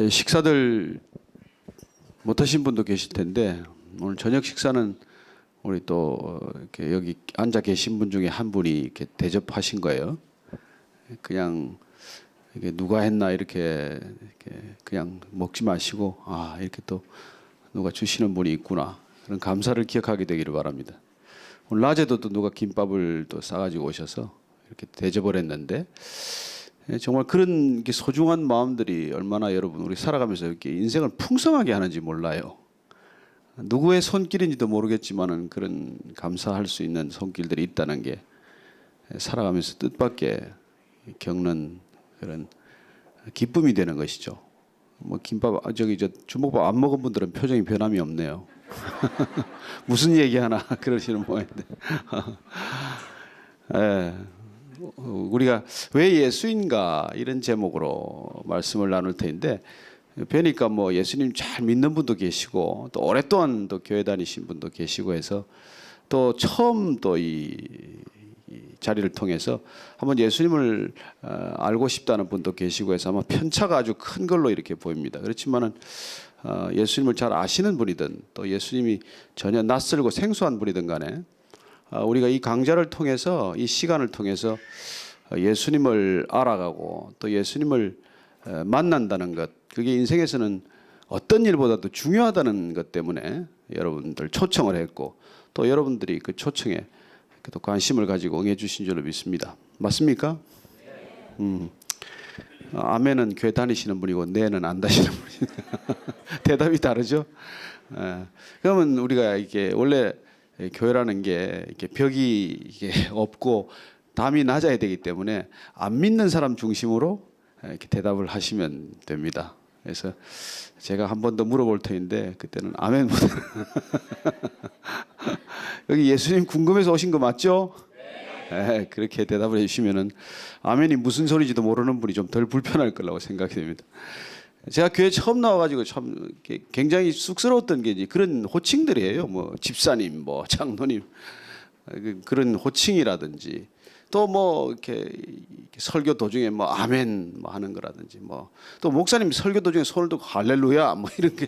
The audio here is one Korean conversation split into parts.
식사들 못하신 분도 계실 텐데 오늘 저녁 식사는 우리 또 이렇게 여기 앉아 계신 분 중에 한 분이 이렇게 대접하신 거예요. 그냥 이게 누가 했나 이렇게 그냥 먹지 마시고 이렇게 또 누가 주시는 분이 있구나 그런 감사를 기억하게 되기를 바랍니다. 오늘 낮에도 또 누가 김밥을 또 싸가지고 오셔서 이렇게 대접을 했는데 정말 그런 소중한 마음들이 얼마나 여러분 우리 살아가면서 이렇게 인생을 풍성하게 하는지 몰라요. 누구의 손길인지도 모르겠지만은 그런 감사할 수 있는 손길들이 있다는 게 살아가면서 뜻밖의 겪는 그런 기쁨이 되는 것이죠. 뭐 김밥 주먹밥 안 먹은 분들은 표정이 변함이 없네요. 무슨 얘기하나 그러시는 모양인데. 우리가 왜 예수인가 이런 제목으로 말씀을 나눌 텐데 뵈니까 뭐 예수님 잘 믿는 분도 계시고 또 오랫동안 또 교회 다니신 분도 계시고 해서 또 처음 또 이 자리를 통해서 한번 예수님을 알고 싶다는 분도 계시고 해서 아마 편차가 아주 큰 걸로 이렇게 보입니다. 그렇지만은 예수님을 잘 아시는 분이든 또 예수님이 전혀 낯설고 생소한 분이든 간에 우리가 이 강좌를 통해서 이 시간을 통해서 예수님을 알아가고 또 예수님을 만난다는 것, 그게 인생에서는 어떤 일보다도 중요하다는 것 때문에 여러분들 초청을 했고 또 여러분들이 그 초청에 또 관심을 가지고 응해 주신 줄로 믿습니다. 맞습니까? 아멘은 교회 다니시는 분이고 네는 안 다니시는 분이고 대답이 다르죠? 그러면 우리가 이게 원래 교회라는 게 이렇게 벽이 이게 없고 담이 낮아야 되기 때문에 안 믿는 사람 중심으로 이렇게 대답을 하시면 됩니다. 그래서 제가 한 번 더 물어볼 터인데 그때는 아멘 못. 여기 예수님 궁금해서 오신 거 맞죠? 네, 그렇게 대답을 해주시면은 아멘이 무슨 소리인지도 모르는 분이 좀 덜 불편할 거라고 생각이 됩니다. 제가 교회 처음 나와가지고 참 굉장히 쑥스러웠던 게 이제 그런 호칭들이에요. 뭐 집사님, 뭐 장로님 그런 호칭이라든지 또 뭐 이렇게 설교 도중에 뭐 아멘 뭐 하는 거라든지 뭐 또 목사님 설교 도중에 손을 들고 할렐루야 뭐 이런 게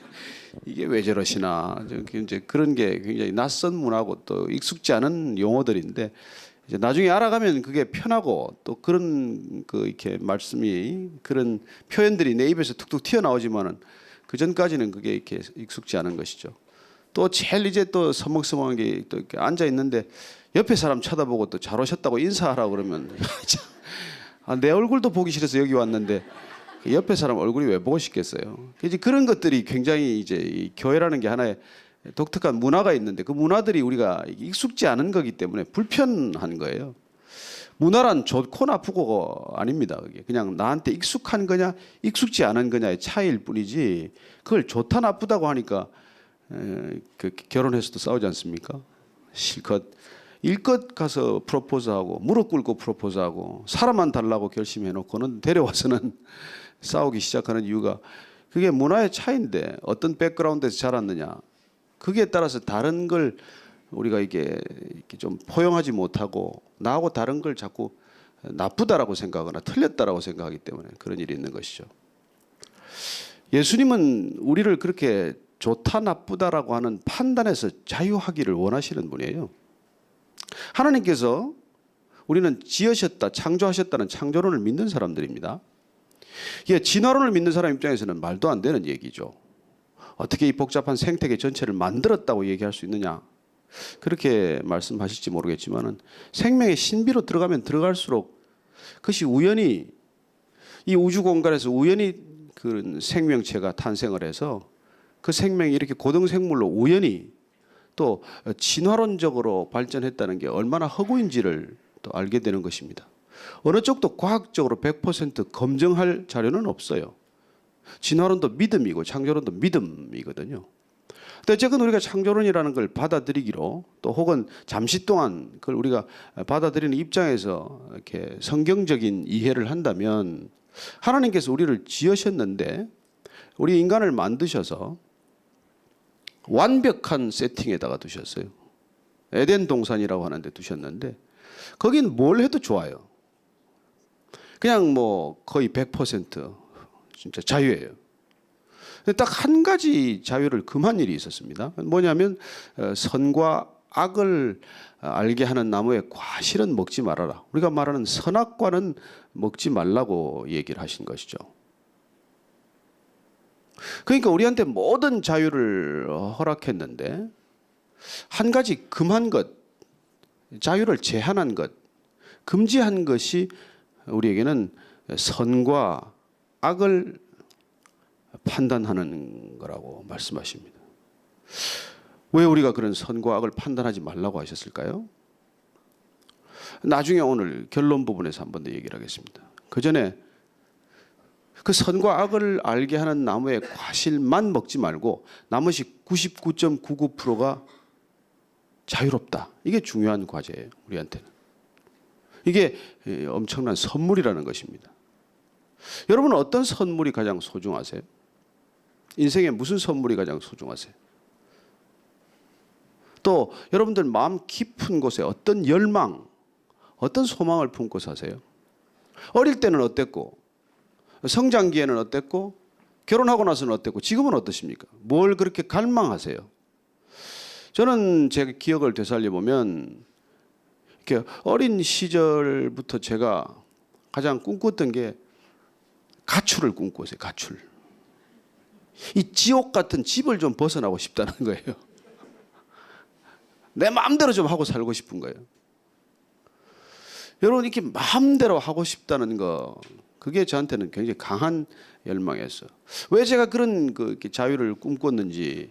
이게 왜 저러시나 이제 그런 게 굉장히 낯선 문화고 또 익숙지 않은 용어들인데 이제 나중에 알아가면 그게 편하고 또 그런 이렇게 말씀이 그런 표현들이 내 입에서 툭툭 튀어나오지만은 그 전까지는 그게 이렇게 익숙지 않은 것이죠. 또 제일 이제 또 서먹서먹한 게 또 이렇게 앉아 있는데 옆에 사람 쳐다보고 또 잘 오셨다고 인사하라고 그러면 내 얼굴도 보기 싫어서 여기 왔는데 옆에 사람 얼굴이 왜 보고 싶겠어요. 이제 그런 것들이 굉장히 이제 이 교회라는 게 하나의 독특한 문화가 있는데 그 문화들이 우리가 익숙지 않은 거기 때문에 불편한 거예요. 문화란 좋고 나쁘고가 아닙니다. 그게 그냥 나한테 익숙한 거냐 익숙지 않은 거냐의 차이일 뿐이지 그걸 좋다 나쁘다고 하니까 결혼해서도 싸우지 않습니까? 실컷 일껏 가서 프로포즈하고 무릎 꿇고 프로포즈하고 사람만 달라고 결심해놓고는 데려와서는 싸우기 시작하는 이유가 그게 문화의 차이인데 어떤 백그라운드에서 자랐느냐 거기에 따라서 다른 걸 우리가 이게 좀 포용하지 못하고 나하고 다른 걸 자꾸 나쁘다라고 생각하거나 틀렸다라고 생각하기 때문에 그런 일이 있는 것이죠. 예수님은 우리를 그렇게 좋다 나쁘다라고 하는 판단에서 자유하기를 원하시는 분이에요. 하나님께서 우리는 지으셨다 창조하셨다는 창조론을 믿는 사람들입니다. 이게 진화론을 믿는 사람 입장에서는 말도 안 되는 얘기죠. 어떻게 이 복잡한 생태계 전체를 만들었다고 얘기할 수 있느냐 그렇게 말씀하실지 모르겠지만은 생명의 신비로 들어가면 들어갈수록 그것이 우연히 이 우주 공간에서 우연히 그런 생명체가 탄생을 해서 그 생명이 이렇게 고등생물로 우연히 또 진화론적으로 발전했다는 게 얼마나 허구인지를 또 알게 되는 것입니다. 어느 쪽도 과학적으로 100% 검증할 자료는 없어요. 진화론도 믿음이고 창조론도 믿음이거든요. 근데 어쨌든 우리가 창조론이라는 걸 받아들이기로 또 혹은 잠시 동안 그걸 우리가 받아들이는 입장에서 이렇게 성경적인 이해를 한다면 하나님께서 우리를 지으셨는데 우리 인간을 만드셔서 완벽한 세팅에다가 두셨어요. 에덴 동산이라고 하는데 두셨는데 거긴 뭘 해도 좋아요. 그냥 뭐 거의 100% 진짜 자유예요. 근데 딱 한 가지 자유를 금한 일이 있었습니다. 뭐냐면 선과 악을 알게 하는 나무의 과실은 먹지 말아라. 우리가 말하는 선악과는 먹지 말라고 얘기를 하신 것이죠. 그러니까 우리한테 모든 자유를 허락했는데 한 가지 금한 것, 자유를 제한한 것, 금지한 것이 우리에게는 선과 악을 판단하는 거라고 말씀하십니다. 왜 우리가 그런 선과 악을 판단하지 말라고 하셨을까요? 나중에 오늘 결론 부분에서 한 번 더 얘기를 하겠습니다. 그 전에 그 선과 악을 알게 하는 나무의 과실만 먹지 말고 나머지 99.99%가 자유롭다. 이게 중요한 과제예요, 우리한테는. 이게 엄청난 선물이라는 것입니다. 여러분은 어떤 선물이 가장 소중하세요? 인생에 무슨 선물이 가장 소중하세요? 또 여러분들 마음 깊은 곳에 어떤 열망, 어떤 소망을 품고 사세요? 어릴 때는 어땠고, 성장기에는 어땠고, 결혼하고 나서는 어땠고, 지금은 어떠십니까? 뭘 그렇게 갈망하세요? 저는 제 기억을 되살려 보면 이렇게 어린 시절부터 제가 가장 꿈꿨던 게 가출을 꿈꿨어요. 가출. 이 지옥 같은 집을 좀 벗어나고 싶다는 거예요. 내 마음대로 좀 하고 살고 싶은 거예요. 여러분 이렇게 마음대로 하고 싶다는 거, 그게 저한테는 굉장히 강한 열망이었어요. 왜 제가 그런 이렇게 자유를 꿈꿨는지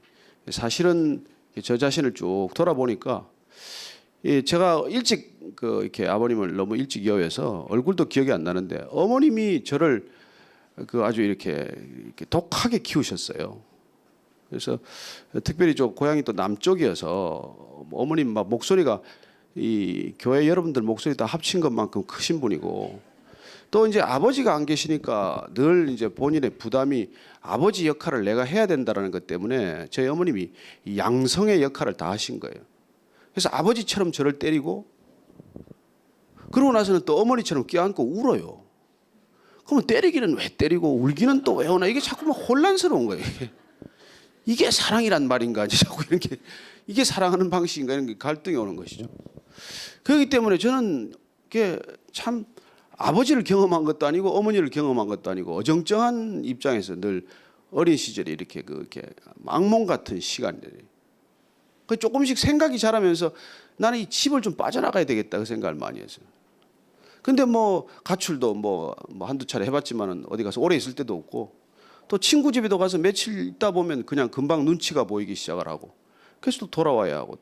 사실은 저 자신을 쭉 돌아보니까 제가 일찍 이렇게 아버님을 너무 일찍 이어해서 얼굴도 기억이 안 나는데 어머님이 저를 아주 이렇게 독하게 키우셨어요. 그래서 특별히 저 고향이 또 남쪽이어서 어머님 막 목소리가 이 교회 여러분들 목소리 다 합친 것만큼 크신 분이고, 또 이제 아버지가 안 계시니까 늘 이제 본인의 부담이 아버지 역할을 내가 해야 된다는 것 때문에 저희 어머님이 양성의 역할을 다 하신 거예요. 그래서 아버지처럼 저를 때리고 그러고 나서는 또 어머니처럼 껴안고 울어요. 그러면 때리기는 왜 때리고 울기는 또 왜 오나, 이게 자꾸만 혼란스러운 거예요. 이게 사랑이란 말인가, 자꾸 이렇게 이게 사랑하는 방식인가, 이런 게 갈등이 오는 것이죠. 그렇기 때문에 저는 이게 참 아버지를 경험한 것도 아니고 어머니를 경험한 것도 아니고 어정쩡한 입장에서 늘 어린 시절에 이렇게 악몽 같은 시간들이, 조금씩 생각이 자라면서 나는 이 집을 좀 빠져나가야 되겠다 그 생각을 많이 했어요. 근데 뭐 가출도 뭐 한두 차례 해봤지만은 어디 가서 오래 있을 때도 없고, 또 친구 집에도 가서 며칠 있다 보면 그냥 금방 눈치가 보이기 시작을 하고, 그래서 또 돌아와야 하고.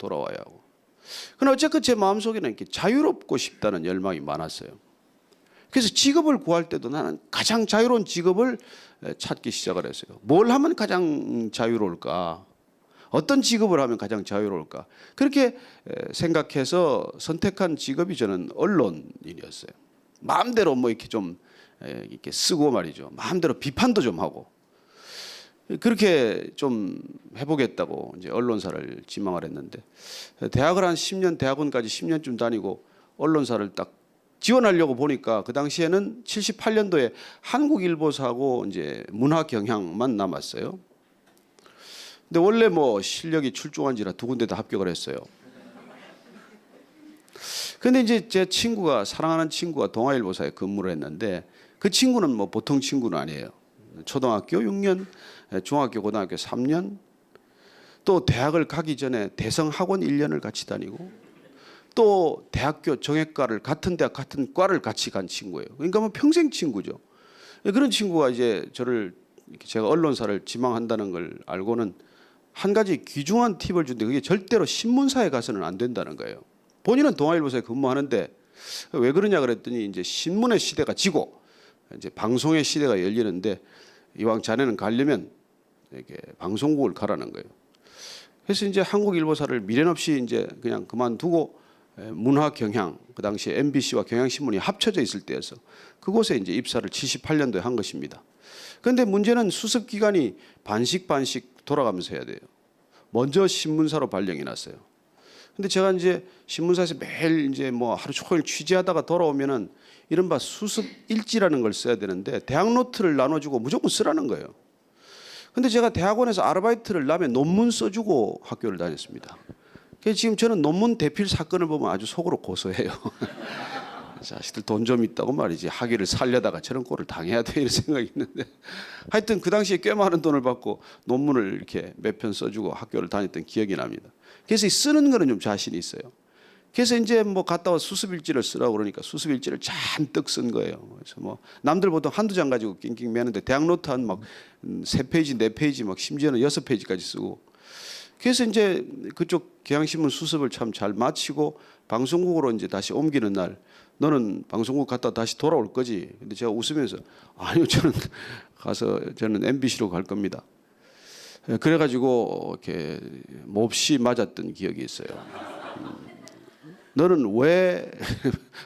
그러나 어쨌든 제 마음속에는 이렇게 자유롭고 싶다는 열망이 많았어요. 그래서 직업을 구할 때도 나는 가장 자유로운 직업을 찾기 시작을 했어요. 뭘 하면 가장 자유로울까? 어떤 직업을 하면 가장 자유로울까? 그렇게 생각해서 선택한 직업이 저는 언론인이었어요. 마음대로 뭐 이렇게 좀 이렇게 쓰고 말이죠. 마음대로 비판도 좀 하고. 그렇게 좀 해보겠다고 이제 언론사를 지망을 했는데, 대학을 한 10년, 대학원까지 10년쯤 다니고 언론사를 딱 지원하려고 보니까 그 당시에는 78년도에 한국일보사하고 이제 문화경향만 남았어요. 근데 원래 뭐 실력이 출중한지라 두 군데 다 합격을 했어요. 근데 이제 제 친구가, 사랑하는 친구가 동아일보사에 근무를 했는데, 그 친구는 뭐 보통 친구는 아니에요. 초등학교 6년, 중학교, 고등학교 3년, 또 대학을 가기 전에 대성학원 1년을 같이 다니고, 또 대학교 정예과를 같은 대학 같은 과를 같이 간 친구예요. 그러니까 뭐 평생 친구죠. 그런 친구가 이제 저를, 제가 언론사를 지망한다는 걸 알고는 한 가지 귀중한 팁을 준데, 그게 절대로 신문사에 가서는 안 된다는 거예요. 본인은 동아일보사에 근무하는데 왜 그러냐 그랬더니, 이제 신문의 시대가 지고 이제 방송의 시대가 열리는데 이왕 자네는 가려면 이렇게 방송국을 가라는 거예요. 그래서 이제 한국일보사를 미련 없이 이제 그냥 그만두고 문화경향, 그 당시에 MBC와 경향신문이 합쳐져 있을 때여서 그곳에 이제 입사를 78년도에 한 것입니다. 그런데 문제는 수습 기간이 반씩 돌아가면서 해야 돼요. 먼저 신문사로 발령이 났어요. 근데 제가 이제 신문사에서 매일 이제 뭐 하루 종일 취재하다가 돌아오면은 이른바 수습 일지라는 걸 써야 되는데, 대학 노트를 나눠주고 무조건 쓰라는 거예요. 근데 제가 대학원에서 아르바이트를 남의 논문 써주고 학교를 다녔습니다. 그래서 지금 저는 논문 대필 사건을 보면 아주 속으로 고소해요. 자식들 돈 좀 있다고 말이지 학위를 살려다가 저런 꼴을 당해야 돼 이런 생각이 있는데 하여튼 그 당시에 꽤 많은 돈을 받고 논문을 이렇게 몇 편 써주고 학교를 다녔던 기억이 납니다. 그래서 쓰는 거는 좀 자신이 있어요. 그래서 이제 뭐 갔다 와 수습일지를 쓰라고 그러니까 수습일지를 잔뜩 쓴 거예요. 그래서 뭐 남들 보통 한두 장 가지고 낑낑 매는데 대학 노트 한 막 3페이지, 4페이지 막 심지어는 6페이지까지 쓰고 그래서 이제 그쪽 경향신문 수습을 참 잘 마치고 방송국으로 이제 다시 옮기는 날 너는 방송국 갔다 다시 돌아올 거지. 근데 제가 웃으면서 아니요 저는 MBC로 갈 겁니다. 그래가지고 이렇게 몹시 맞았던 기억이 있어요. 너는 왜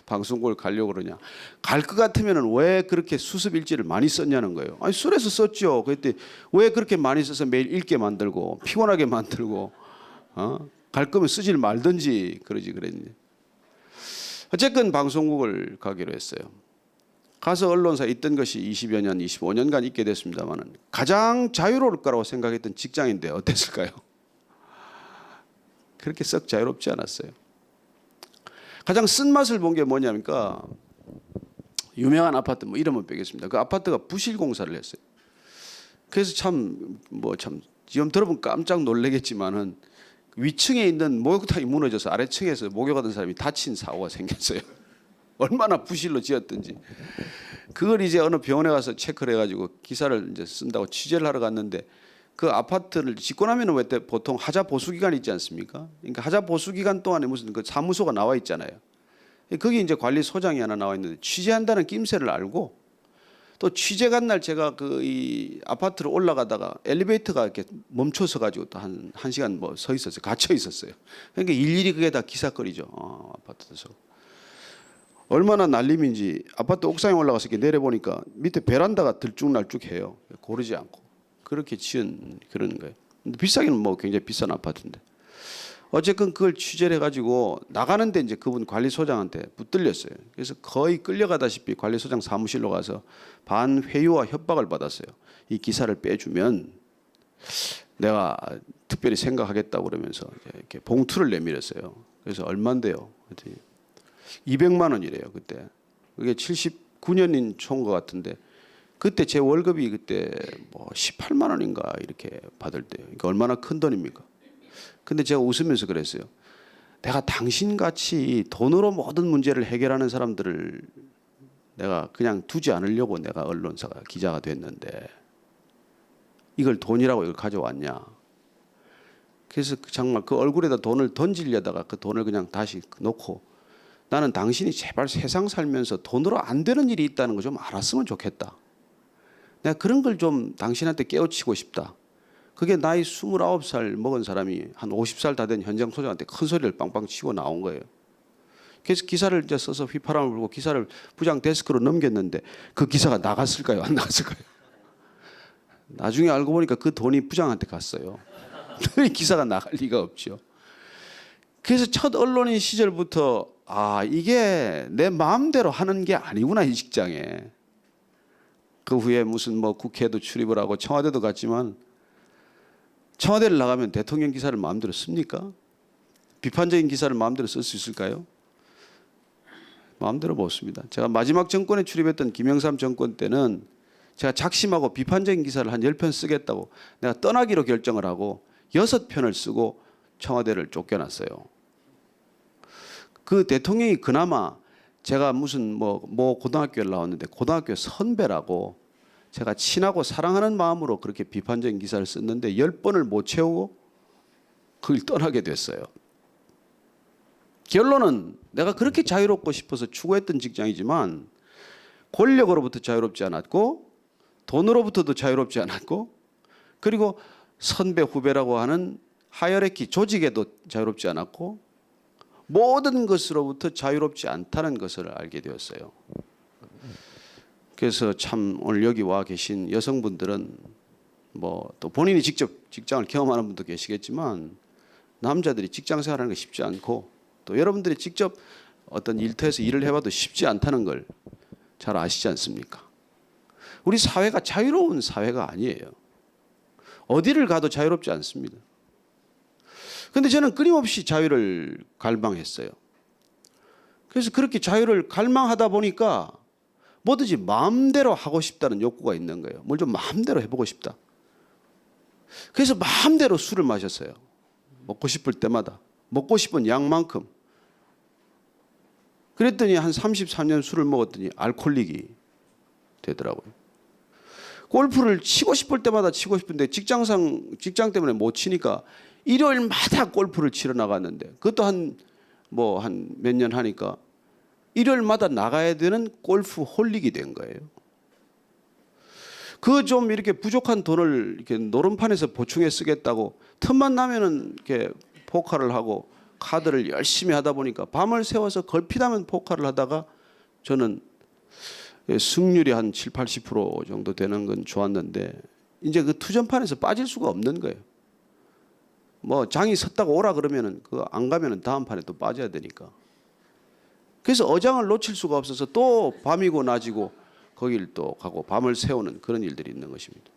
방송국을 가려고 그러냐? 갈 것 같으면은 왜 그렇게 수습 일지를 많이 썼냐는 거예요. 아니 술에서 썼죠. 그때 왜 그렇게 많이 써서 매일 읽게 만들고 피곤하게 만들고 갈 거면 쓰질 말든지 그러지 그랬니? 어쨌든 방송국을 가기로 했어요. 가서 언론사에 있던 것이 20여 년, 25년간 있게 됐습니다만은 가장 자유로울 거라고 생각했던 직장인데 어땠을까요? 그렇게 썩 자유롭지 않았어요. 가장 쓴맛을 본 게 뭐냐니까 유명한 아파트 뭐 이름은 빼겠습니다. 그 아파트가 부실 공사를 했어요. 그래서 참 지금 들어보면 깜짝 놀라겠지만은 위층에 있는 목욕탕이 무너져서 아래층에서 목욕하던 사람이 다친 사고가 생겼어요. 얼마나 부실로 지었든지. 그걸 이제 어느 병원에 가서 체크를 해가지고 기사를 이제 쓴다고 취재를 하러 갔는데 그 아파트를 짓고 나면은 왜 보통 하자 보수 기간 있지 않습니까? 그러니까 하자 보수 기간 동안에 무슨 그 사무소가 나와 있잖아요. 거기 이제 관리소장이 하나 나와 있는데 취재한다는 낌새를 알고 또 취재 간 날 제가 그 이 아파트로 올라가다가 엘리베이터가 이렇게 멈춰서 가지고 또 한 시간 뭐 서 있었어요. 갇혀 있었어요. 그러니까 일일이 그게 다 기사거리죠. 아파트에서. 얼마나 날림인지 아파트 옥상에 올라가서 이렇게 내려보니까 밑에 베란다가 들쭉날쭉해요. 고르지 않고. 그렇게 지은 그런 거예요. 근데 비싸기는 뭐 굉장히 비싼 아파트인데. 어쨌든 그걸 취재를 해가지고 나가는데 이제 그분 관리소장한테 붙들렸어요. 그래서 거의 끌려가다시피 관리소장 사무실로 가서 반회유와 협박을 받았어요. 이 기사를 빼주면 내가 특별히 생각하겠다고 그러면서 이렇게 봉투를 내밀었어요. 그래서 얼마인데요? 200만 원이래요 그때. 그게 79년인 초인 것 같은데 그때 제 월급이 그때 뭐 18만 원인가 이렇게 받을 때요. 그러니까 얼마나 큰 돈입니까? 근데 제가 웃으면서 그랬어요. 내가 당신같이 돈으로 모든 문제를 해결하는 사람들을 내가 그냥 두지 않으려고 내가 언론사가 기자가 됐는데 이걸 돈이라고 이걸 가져왔냐. 그래서 정말 그 얼굴에다 돈을 던지려다가 그 돈을 그냥 다시 놓고 나는 당신이 제발 세상 살면서 돈으로 안 되는 일이 있다는 거 좀 알았으면 좋겠다. 내가 그런 걸 좀 당신한테 깨우치고 싶다. 그게 나이 29살 먹은 사람이 한 50살 다 된 현장 소장한테 큰 소리를 빵빵 치고 나온 거예요. 그래서 기사를 이제 써서 휘파람을 불고 기사를 부장 데스크로 넘겼는데 그 기사가 나갔을까요? 안 나갔을까요? 나중에 알고 보니까 그 돈이 부장한테 갔어요. 기사가 나갈 리가 없죠. 그래서 첫 언론인 시절부터 이게 내 마음대로 하는 게 아니구나 이 직장에. 그 후에 무슨 뭐 국회도 출입을 하고 청와대도 갔지만 청와대를 나가면 대통령 기사를 마음대로 씁니까? 비판적인 기사를 마음대로 쓸 수 있을까요? 마음대로 못 씁니다. 제가 마지막 정권에 출입했던 김영삼 정권 때는 제가 작심하고 비판적인 기사를 한 10편 쓰겠다고 내가 떠나기로 결정을 하고 6편을 쓰고 청와대를 쫓겨났어요. 그 대통령이 그나마 제가 무슨 뭐 고등학교를 나왔는데 고등학교 선배라고 제가 친하고 사랑하는 마음으로 그렇게 비판적인 기사를 썼는데 10번을 못 채우고 그걸 떠나게 됐어요. 결론은 내가 그렇게 자유롭고 싶어서 추구했던 직장이지만 권력으로부터 자유롭지 않았고 돈으로부터도 자유롭지 않았고 그리고 선배 후배라고 하는 하이어리키 조직에도 자유롭지 않았고 모든 것으로부터 자유롭지 않다는 것을 알게 되었어요. 그래서 참 오늘 여기 와 계신 여성분들은 뭐 또 본인이 직접 직장을 경험하는 분도 계시겠지만 남자들이 직장 생활하는 게 쉽지 않고 또 여러분들이 직접 어떤 일터에서 일을 해봐도 쉽지 않다는 걸 잘 아시지 않습니까? 우리 사회가 자유로운 사회가 아니에요. 어디를 가도 자유롭지 않습니다. 그런데 저는 끊임없이 자유를 갈망했어요. 그래서 그렇게 자유를 갈망하다 보니까 뭐든지 마음대로 하고 싶다는 욕구가 있는 거예요. 뭘 좀 마음대로 해보고 싶다. 그래서 마음대로 술을 마셨어요. 먹고 싶을 때마다 먹고 싶은 양만큼. 그랬더니 한 33년 술을 먹었더니 알코올릭이 되더라고요. 골프를 치고 싶을 때마다 치고 싶은데 직장 때문에 못 치니까 일요일마다 골프를 치러 나갔는데 그것도 한 몇 년 하니까 일요일마다 나가야 되는 골프 홀릭이 된 거예요. 그 좀 이렇게 부족한 돈을 이렇게 노름판에서 보충해 쓰겠다고 틈만 나면은 이렇게 포카를 하고 카드를 열심히 하다 보니까 밤을 새워서 걸핏하면 포카를 하다가 저는 승률이 한 7, 80% 정도 되는 건 좋았는데 이제 그 투전판에서 빠질 수가 없는 거예요. 뭐 장이 섰다고 오라 그러면은 그 안 가면은 다음 판에 또 빠져야 되니까. 그래서 어장을 놓칠 수가 없어서 또 밤이고 낮이고 거길 또 가고 밤을 새우는 그런 일들이 있는 것입니다.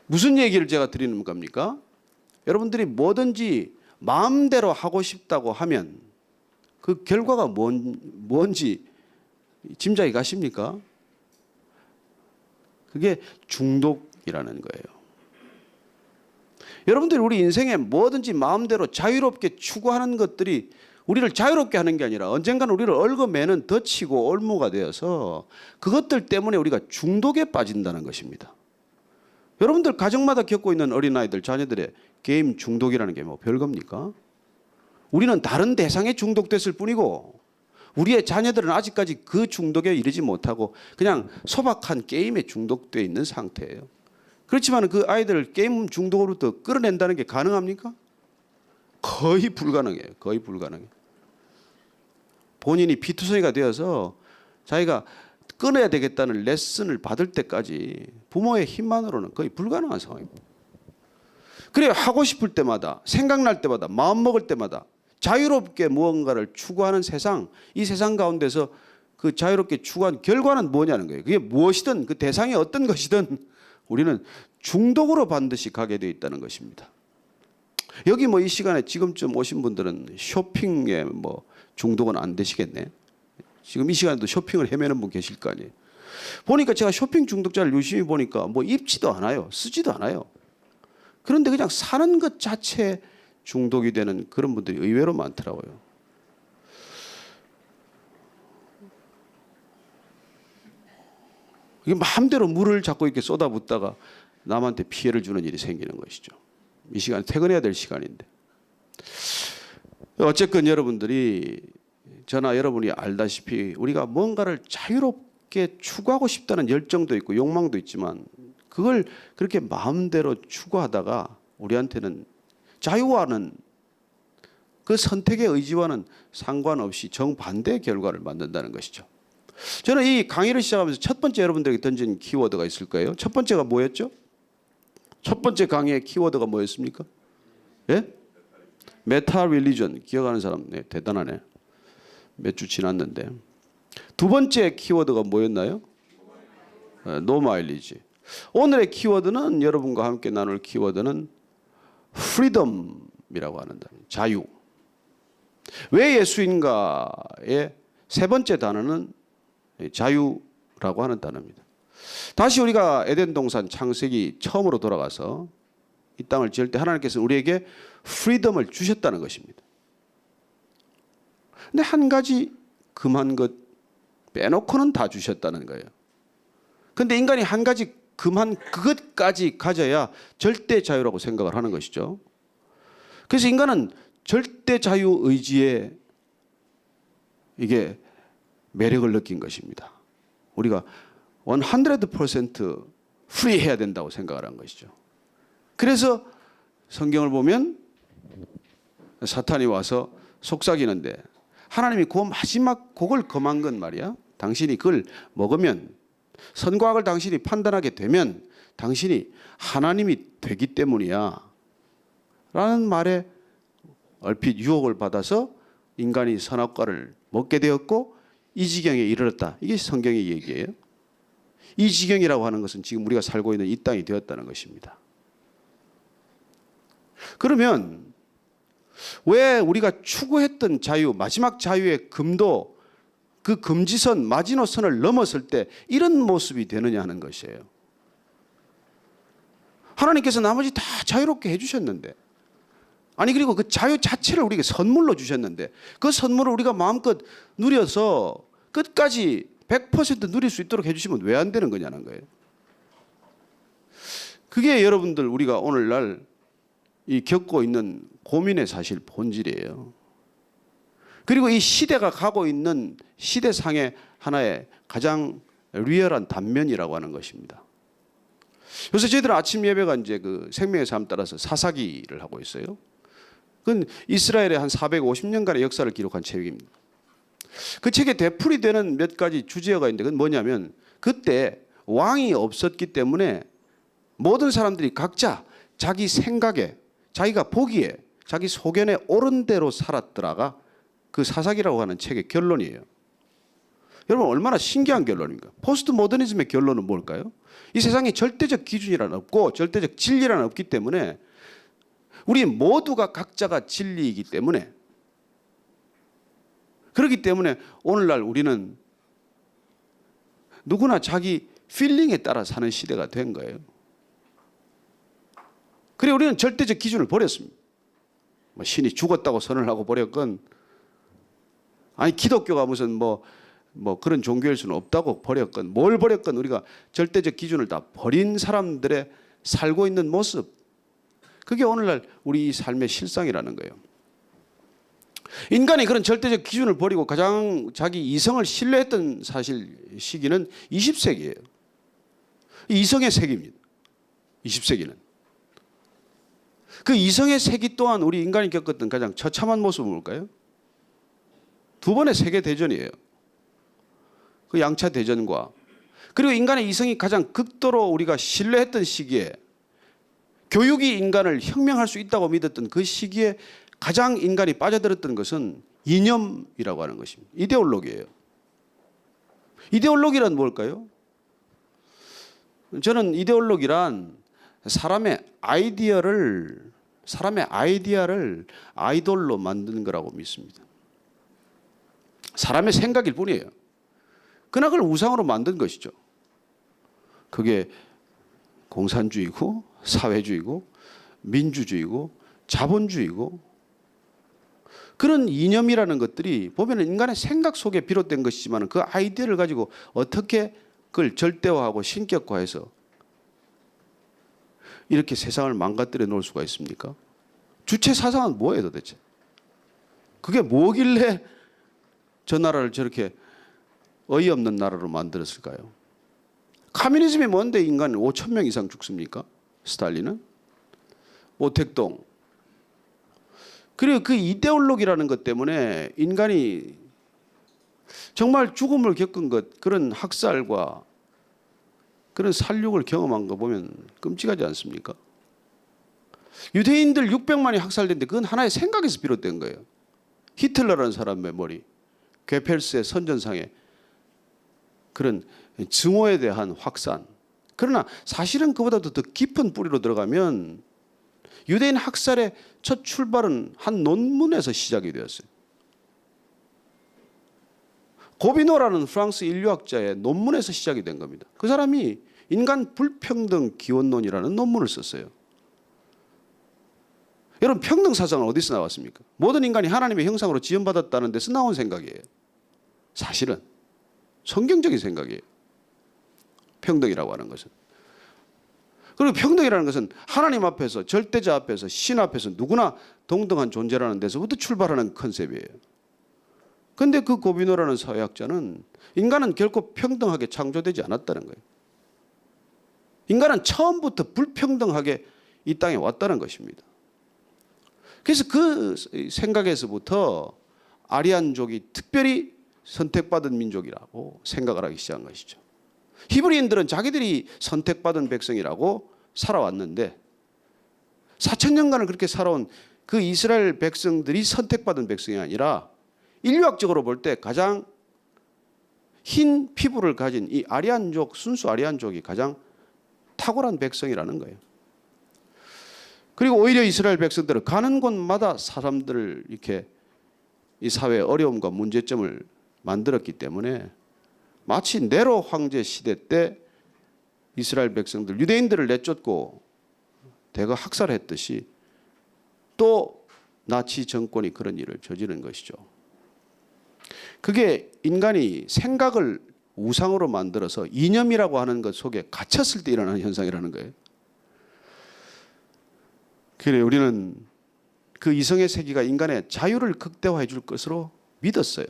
무슨 얘기를 제가 드리는 겁니까? 여러분들이 뭐든지 마음대로 하고 싶다고 하면 그 결과가 뭔지 짐작이 가십니까? 그게 중독이라는 거예요. 여러분들이 우리 인생에 뭐든지 마음대로 자유롭게 추구하는 것들이 우리를 자유롭게 하는 게 아니라 언젠가는 우리를 얽어매는 덫이고 올무가 되어서 그것들 때문에 우리가 중독에 빠진다는 것입니다. 여러분들 가정마다 겪고 있는 어린아이들, 자녀들의 게임 중독이라는 게 뭐 별겁니까? 우리는 다른 대상에 중독됐을 뿐이고 우리의 자녀들은 아직까지 그 중독에 이르지 못하고 그냥 소박한 게임에 중독되어 있는 상태예요. 그렇지만 그 아이들을 게임 중독으로부터 끌어낸다는 게 가능합니까? 거의 불가능해요. 거의 불가능해요. 본인이 피투성이가 되어서 자기가 끊어야 되겠다는 레슨을 받을 때까지 부모의 힘만으로는 거의 불가능한 상황입니다. 그래요. 하고 싶을 때마다, 생각날 때마다, 마음먹을 때마다 자유롭게 무언가를 추구하는 세상, 이 세상 가운데서 그 자유롭게 추구한 결과는 뭐냐는 거예요. 그게 무엇이든 그 대상이 어떤 것이든 우리는 중독으로 반드시 가게 되어 있다는 것입니다. 여기 뭐 이 시간에 지금쯤 오신 분들은 쇼핑에 뭐 중독은 안 되시겠네. 지금 이 시간에도 쇼핑을 헤매는 분 계실 거 아니에요. 보니까 제가 쇼핑 중독자를 유심히 보니까 뭐 입지도 않아요. 쓰지도 않아요. 그런데 그냥 사는 것 자체에 중독이 되는 그런 분들이 의외로 많더라고요. 이게 마음대로 물을 자꾸 이렇게 쏟아붓다가 남한테 피해를 주는 일이 생기는 것이죠. 이 시간 퇴근해야 될 시간인데. 어쨌건 여러분들이 저나 여러분이 알다시피 우리가 뭔가를 자유롭게 추구하고 싶다는 열정도 있고 욕망도 있지만 그걸 그렇게 마음대로 추구하다가 우리한테는 자유와는 그 선택의 의지와는 상관없이 정반대의 결과를 만든다는 것이죠. 저는 이 강의를 시작하면서 첫 번째 여러분들에게 던진 키워드가 있을 거예요. 첫 번째가 뭐였죠? 첫 번째 강의의 키워드가 뭐였습니까? 예? 메타 릴리전. 기억하는 사람 네, 대단하네. 몇 주 지났는데. 두 번째 키워드가 뭐였나요? 노 마일리지. 오늘의 키워드는 여러분과 함께 나눌 키워드는 프리덤이라고 하는 단어. 자유. 왜 예수인가의 세 번째 단어는 자유라고 하는 단어입니다. 다시 우리가 에덴 동산 창세기 처음으로 돌아가서 이 땅을 지을 때 하나님께서 우리에게 프리덤을 주셨다는 것입니다. 근데 한 가지 금한 것 빼놓고는 다 주셨다는 거예요. 근데 인간이 한 가지 금한 그것까지 가져야 절대 자유라고 생각을 하는 것이죠. 그래서 인간은 절대 자유 의지에 이게 매력을 느낀 것입니다. 우리가 100% 프리해야 된다고 생각을 한 것이죠. 그래서 성경을 보면 사탄이 와서 속삭이는데 하나님이 그 마지막 곡을 금한 건 말이야. 당신이 그걸 먹으면 선과 악을 당신이 판단하게 되면 당신이 하나님이 되기 때문이야 라는 말에 얼핏 유혹을 받아서 인간이 선악과를 먹게 되었고 이 지경에 이르렀다. 이게 성경의 얘기예요. 이 지경이라고 하는 것은 지금 우리가 살고 있는 이 땅이 되었다는 것입니다. 그러면 왜 우리가 추구했던 자유, 마지막 자유의 금도 그 금지선, 마지노선을 넘었을 때 이런 모습이 되느냐 하는 것이에요. 하나님께서 나머지 다 자유롭게 해주셨는데, 아니 그리고 그 자유 자체를 우리에게 선물로 주셨는데 그 선물을 우리가 마음껏 누려서 끝까지 100% 누릴 수 있도록 해주시면 왜 안 되는 거냐는 거예요. 그게 여러분들 우리가 오늘날 이 겪고 있는 고민의 사실 본질이에요. 그리고 이 시대가 가고 있는 시대상의 하나의 가장 리얼한 단면이라고 하는 것입니다. 요새 저희들은 아침 예배가 이제 그 생명의 삶 따라서 사사기를 하고 있어요. 그건 이스라엘의 한 450년간의 역사를 기록한 책입니다. 그 책에 대풀이 되는 몇 가지 주제어가 있는데 그건 뭐냐면 그때 왕이 없었기 때문에 모든 사람들이 각자 자기 생각에, 자기가 보기에, 자기 소견에 옳은 대로 살았더라가 그 사사기라고 하는 책의 결론이에요. 여러분 얼마나 신기한 결론입니까? 포스트 모더니즘의 결론은 뭘까요? 이 세상에 절대적 기준이란 없고 절대적 진리란 없기 때문에 우리 모두가 각자가 진리이기 때문에, 그렇기 때문에 오늘날 우리는 누구나 자기 필링에 따라 사는 시대가 된 거예요. 그래 우리는 절대적 기준을 버렸습니다. 뭐 신이 죽었다고 선언을 하고 버렸건, 아니 기독교가 무슨 뭐 그런 종교일 수는 없다고 버렸건, 뭘 버렸건 우리가 절대적 기준을 다 버린 사람들의 살고 있는 모습, 그게 오늘날 우리 삶의 실상이라는 거예요. 인간이 그런 절대적 기준을 버리고 가장 자기 이성을 신뢰했던 사실 시기는 20세기예요. 이성의 세기입니다. 20세기는. 그 이성의 세기 또한 우리 인간이 겪었던 가장 처참한 모습은 뭘까요? 두 번의 세계대전이에요. 그 양차 대전과, 그리고 인간의 이성이 가장 극도로 우리가 신뢰했던 시기에, 교육이 인간을 혁명할 수 있다고 믿었던 그 시기에 가장 인간이 빠져들었던 것은 이념이라고 하는 것입니다. 이데올로기예요. 이데올로기란 뭘까요? 저는 이데올로기란 사람의 아이디어를 아이돌로 만드는 거라고 믿습니다. 사람의 생각일 뿐이에요. 그러나 그걸 우상으로 만든 것이죠. 그게 공산주의고 사회주의고 민주주의고 자본주의고, 그런 이념이라는 것들이 보면 인간의 생각 속에 비롯된 것이지만 그 아이디어를 가지고 어떻게 그걸 절대화하고 신격화해서 이렇게 세상을 망가뜨려 놓을 수가 있습니까? 주체 사상은 뭐예요 도대체? 그게 뭐길래 저 나라를 저렇게 어이없는 나라로 만들었을까요? 카뮤니즘이 뭔데 인간은 5천 명 이상 죽습니까? 스탈린은? 오택동. 그리고 그 이데올로기라는 것 때문에 인간이 정말 죽음을 겪은 것, 그런 학살과 그런 살육을 경험한 거 보면 끔찍하지 않습니까? 유대인들 600만이 학살됐는데 그건 하나의 생각에서 비롯된 거예요. 히틀러라는 사람의 머리, 괴펠스의 선전상에 그런 증오에 대한 확산. 그러나 사실은 그보다도 더 깊은 뿌리로 들어가면 유대인 학살의 첫 출발은 한 논문에서 시작이 되었어요. 고비노라는 프랑스 인류학자의 논문에서 시작이 된 겁니다. 그 사람이 인간 불평등 기원론이라는 논문을 썼어요. 여러분 평등 사상은 어디서 나왔습니까? 모든 인간이 하나님의 형상으로 지음받았다는 데서 나온 생각이에요. 사실은 성경적인 생각이에요. 평등이라고 하는 것은. 그리고 평등이라는 것은 하나님 앞에서, 절대자 앞에서, 신 앞에서 누구나 동등한 존재라는 데서부터 출발하는 컨셉이에요. 그런데 그 고비노라는 사회학자는 인간은 결코 평등하게 창조되지 않았다는 거예요. 인간은 처음부터 불평등하게 이 땅에 왔다는 것입니다. 그래서 그 생각에서부터 아리안족이 특별히 선택받은 민족이라고 생각을 하기 시작한 것이죠. 히브리인들은 자기들이 선택받은 백성이라고 살아왔는데 4,000년간을 그렇게 살아온 그 이스라엘 백성들이 선택받은 백성이 아니라 인류학적으로 볼 때 가장 흰 피부를 가진 이 아리안족, 순수 아리안족이 가장 탁월한 백성이라는 거예요. 그리고 오히려 이스라엘 백성들은 가는 곳마다 사람들을 이렇게 이 사회의 어려움과 문제점을 만들었기 때문에 마치 네로 황제 시대 때 이스라엘 백성들 유대인들을 내쫓고 대거 학살했듯이 또 나치 정권이 그런 일을 저지른 것이죠. 그게 인간이 생각을 우상으로 만들어서 이념이라고 하는 것 속에 갇혔을 때 일어나는 현상이라는 거예요. 그래 우리는 그 이성의 세계가 인간의 자유를 극대화해 줄 것으로 믿었어요.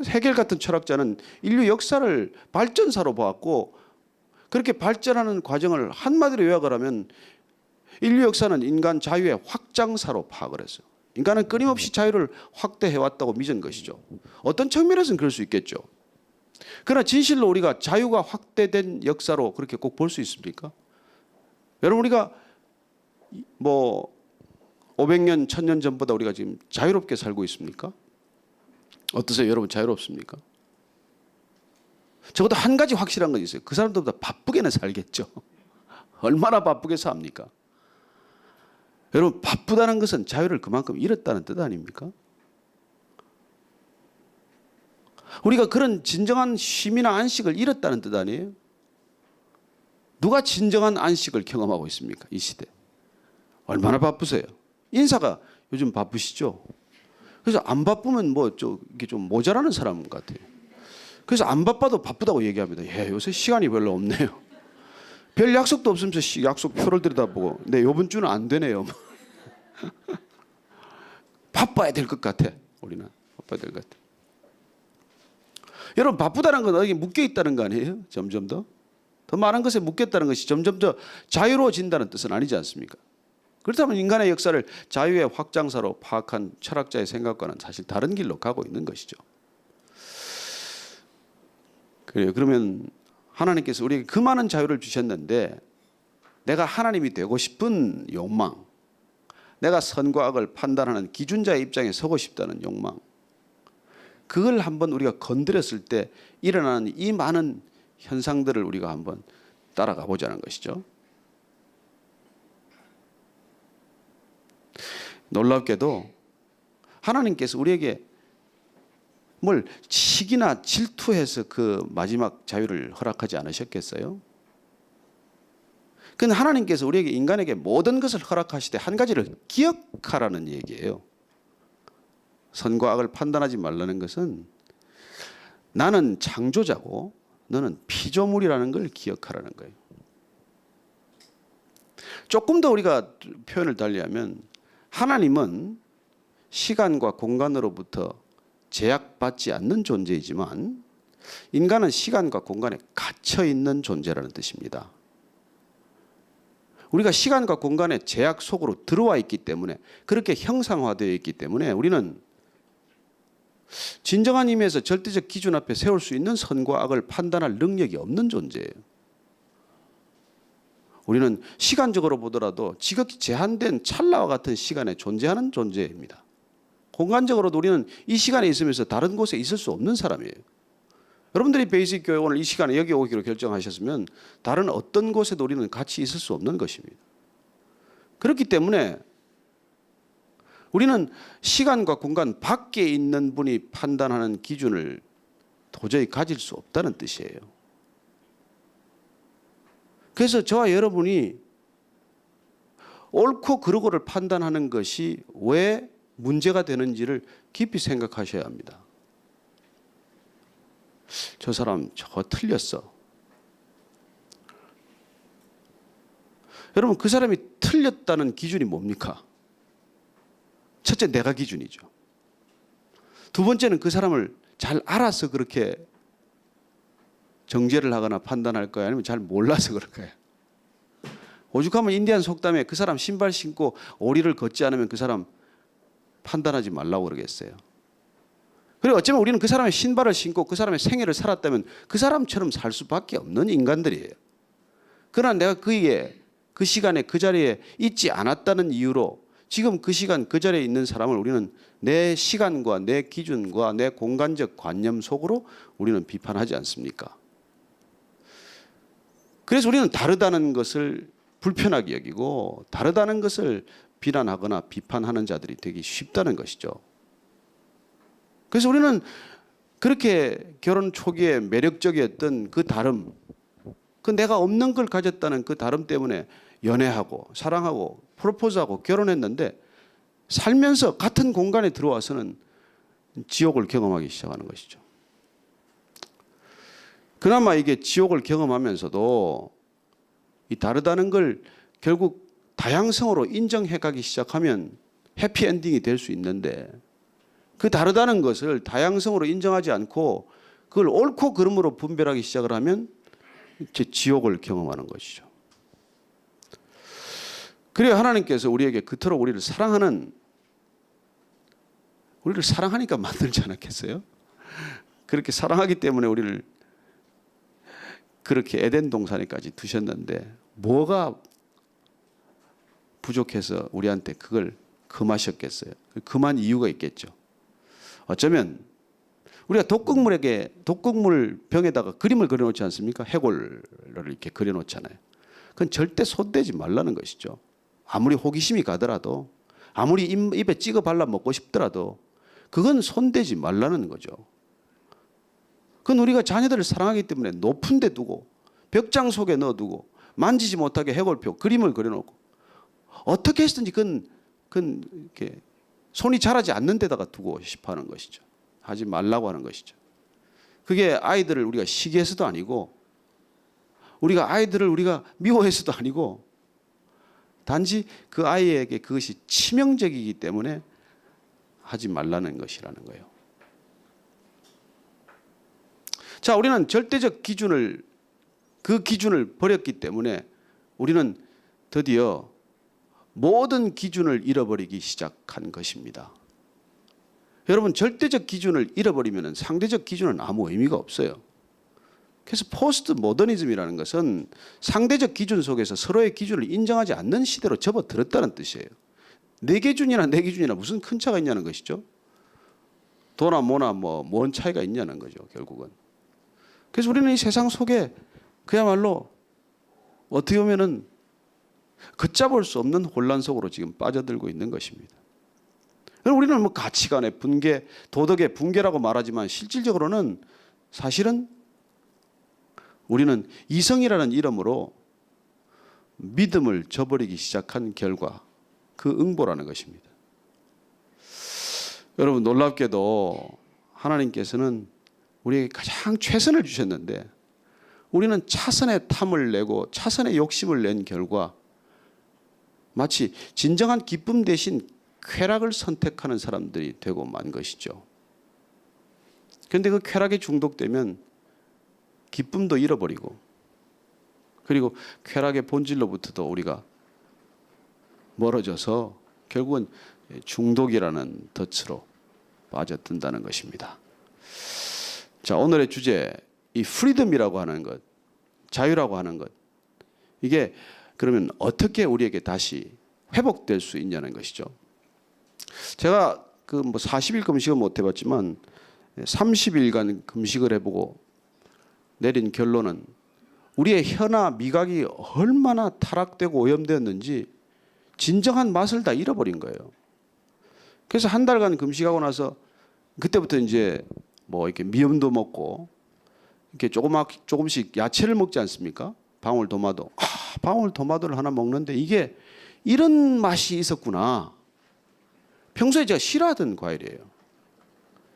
헤겔 같은 철학자는 인류 역사를 발전사로 보았고 그렇게 발전하는 과정을 한마디로 요약을 하면 인류 역사는 인간 자유의 확장사로 파악을 했어요. 인간은 끊임없이 자유를 확대해왔다고 믿은 것이죠. 어떤 측면에서는 그럴 수 있겠죠. 그러나 진실로 우리가 자유가 확대된 역사로 그렇게 꼭 볼 수 있습니까? 여러분 우리가 뭐 500년, 1000년 전보다 우리가 지금 자유롭게 살고 있습니까? 어떠세요? 여러분 자유롭습니까? 적어도 한 가지 확실한 건 있어요. 그 사람들보다 바쁘게는 살겠죠. 얼마나 바쁘게 삽니까? 여러분 바쁘다는 것은 자유를 그만큼 잃었다는 뜻 아닙니까? 우리가 그런 진정한 쉼이나 안식을 잃었다는 뜻 아니에요? 누가 진정한 안식을 경험하고 있습니까? 이 시대. 얼마나 바쁘세요? 인사가 요즘 바쁘시죠? 그래서 안 바쁘면 뭐 이게 좀 모자라는 사람 같아요. 그래서 안 바빠도 바쁘다고 얘기합니다. 예, 요새 시간이 별로 없네요. 별 약속도 없으면서 약속표를 들여다보고 네, 이번 주는 안 되네요. 바빠야 될 것 같아. 우리는 바빠야 될 것 같아. 여러분 바쁘다는 건 어디 묶여 있다는 거 아니에요? 점점 더 많은 것에 묶였다는 것이 점점 더 자유로워진다는 뜻은 아니지 않습니까? 그렇다면 인간의 역사를 자유의 확장사로 파악한 철학자의 생각과는 사실 다른 길로 가고 있는 것이죠. 그래요. 그러면 하나님께서 우리에게 그 많은 자유를 주셨는데 내가 하나님이 되고 싶은 욕망, 내가 선과 악을 판단하는 기준자의 입장에 서고 싶다는 욕망, 그걸 한번 우리가 건드렸을 때 일어나는 이 많은 현상들을 우리가 한번 따라가 보자는 것이죠. 놀랍게도 하나님께서 우리에게 뭘 시기나 질투해서 그 마지막 자유를 허락하지 않으셨겠어요? 그건 하나님께서 우리에게 인간에게 모든 것을 허락하실 때 한 가지를 기억하라는 얘기예요. 선과 악을 판단하지 말라는 것은 나는 창조자고 너는 피조물이라는 걸 기억하라는 거예요. 조금 더 우리가 표현을 달리하면 하나님은 시간과 공간으로부터 제약받지 않는 존재이지만 인간은 시간과 공간에 갇혀 있는 존재라는 뜻입니다. 우리가 시간과 공간의 제약 속으로 들어와 있기 때문에 그렇게 형상화되어 있기 때문에 우리는 진정한 의미에서 절대적 기준 앞에 세울 수 있는 선과 악을 판단할 능력이 없는 존재예요. 우리는 시간적으로 보더라도 지극히 제한된 찰나와 같은 시간에 존재하는 존재입니다. 공간적으로도 우리는 이 시간에 있으면서 다른 곳에 있을 수 없는 사람이에요. 여러분들이 베이직 교회 오늘 이 시간에 여기 오기로 결정하셨으면 다른 어떤 곳에도 우리는 같이 있을 수 없는 것입니다. 그렇기 때문에 우리는 시간과 공간 밖에 있는 분이 판단하는 기준을 도저히 가질 수 없다는 뜻이에요. 그래서 저와 여러분이 옳고 그르고를 판단하는 것이 왜 문제가 되는지를 깊이 생각하셔야 합니다. 저 사람 저거 틀렸어. 여러분 그 사람이 틀렸다는 기준이 뭡니까? 첫째 내가 기준이죠. 두 번째는 그 사람을 잘 알아서 그렇게 정죄를 하거나 판단할 거야 아니면 잘 몰라서 그럴 거야. 오죽하면 인디안 속담에 그 사람 신발 신고 오리를 걷지 않으면 그 사람 판단하지 말라고 그러겠어요. 그리고 어쩌면 우리는 그 사람의 신발을 신고 그 사람의 생애를 살았다면 그 사람처럼 살 수밖에 없는 인간들이에요. 그러나 내가 그 시간에 그 자리에 있지 않았다는 이유로 지금 그 시간 그 자리에 있는 사람을 우리는 내 시간과 내 기준과 내 공간적 관념 속으로 우리는 비판하지 않습니까? 그래서 우리는 다르다는 것을 불편하게 여기고 다르다는 것을 비난하거나 비판하는 자들이 되기 쉽다는 것이죠. 그래서 우리는 그렇게 결혼 초기에 매력적이었던 그 다름, 그 내가 없는 걸 가졌다는 그 다름 때문에 연애하고 사랑하고 프로포즈하고 결혼했는데 살면서 같은 공간에 들어와서는 지옥을 경험하기 시작하는 것이죠. 그나마 이게 지옥을 경험하면서도 이 다르다는 걸 결국 다양성으로 인정해 가기 시작하면 해피엔딩이 될 수 있는데, 그 다르다는 것을 다양성으로 인정하지 않고 그걸 옳고 그름으로 분별하기 시작을 하면 이제 지옥을 경험하는 것이죠. 그래야 하나님께서 우리에게 그토록 우리를 사랑하니까 만들지 않았겠어요? 그렇게 사랑하기 때문에 우리를 그렇게 에덴 동산에까지 두셨는데 뭐가 부족해서 우리한테 그걸 금하셨겠어요? 금한 이유가 있겠죠. 어쩌면 우리가 독극물 병에다가 그림을 그려놓지 않습니까? 해골을 이렇게 그려놓잖아요. 그건 절대 손대지 말라는 것이죠. 아무리 호기심이 가더라도, 아무리 입에 찍어 발라 먹고 싶더라도 그건 손대지 말라는 거죠. 그건 우리가 자녀들을 사랑하기 때문에 높은 데 두고 벽장 속에 넣어두고 만지지 못하게 해골표 그림을 그려놓고 어떻게 했든지 그건 이렇게 손이 자라지 않는 데다가 두고 싶어 하는 것이죠. 하지 말라고 하는 것이죠. 그게 아이들을 우리가 시기해서도 아니고, 우리가 아이들을 우리가 미워해서도 아니고, 단지 그 아이에게 그것이 치명적이기 때문에 하지 말라는 것이라는 거예요. 자, 우리는 절대적 그 기준을 버렸기 때문에 우리는 드디어 모든 기준을 잃어버리기 시작한 것입니다. 여러분, 절대적 기준을 잃어버리면 상대적 기준은 아무 의미가 없어요. 그래서 포스트 모더니즘이라는 것은 상대적 기준 속에서 서로의 기준을 인정하지 않는 시대로 접어들었다는 뜻이에요. 내 기준이나 내 기준이나 무슨 큰 차가 있냐는 것이죠. 도나 뭐나 뭔 차이가 있냐는 거죠, 결국은. 그래서 우리는 이 세상 속에 그야말로 어떻게 보면은 걷잡을 수 없는 혼란 속으로 지금 빠져들고 있는 것입니다. 우리는 가치관의 붕괴, 도덕의 붕괴라고 말하지만 실질적으로는 사실은 우리는 이성이라는 이름으로 믿음을 저버리기 시작한 결과, 그 응보라는 것입니다. 여러분, 놀랍게도 하나님께서는 우리에게 가장 최선을 주셨는데 우리는 차선의 탐을 내고 차선의 욕심을 낸 결과 마치 진정한 기쁨 대신 쾌락을 선택하는 사람들이 되고 만 것이죠. 그런데 그 쾌락에 중독되면 기쁨도 잃어버리고, 그리고 쾌락의 본질로부터도 우리가 멀어져서 결국은 중독이라는 덫으로 빠져든다는 것입니다. 자, 오늘의 주제, 이 프리덤이라고 하는 것, 자유라고 하는 것, 이게 그러면 어떻게 우리에게 다시 회복될 수 있냐는 것이죠. 제가 40일 금식은 못 해봤지만 30일간 금식을 해보고 내린 결론은 우리의 혀나 미각이 얼마나 타락되고 오염되었는지 진정한 맛을 다 잃어버린 거예요. 그래서 한 달간 금식하고 나서 그때부터 이제 이렇게 미음도 먹고 이렇게 조금씩 야채를 먹지 않습니까? 방울토마토. 방울토마토를 하나 먹는데 이게 이런 맛이 있었구나. 평소에 제가 싫어하던 과일이에요.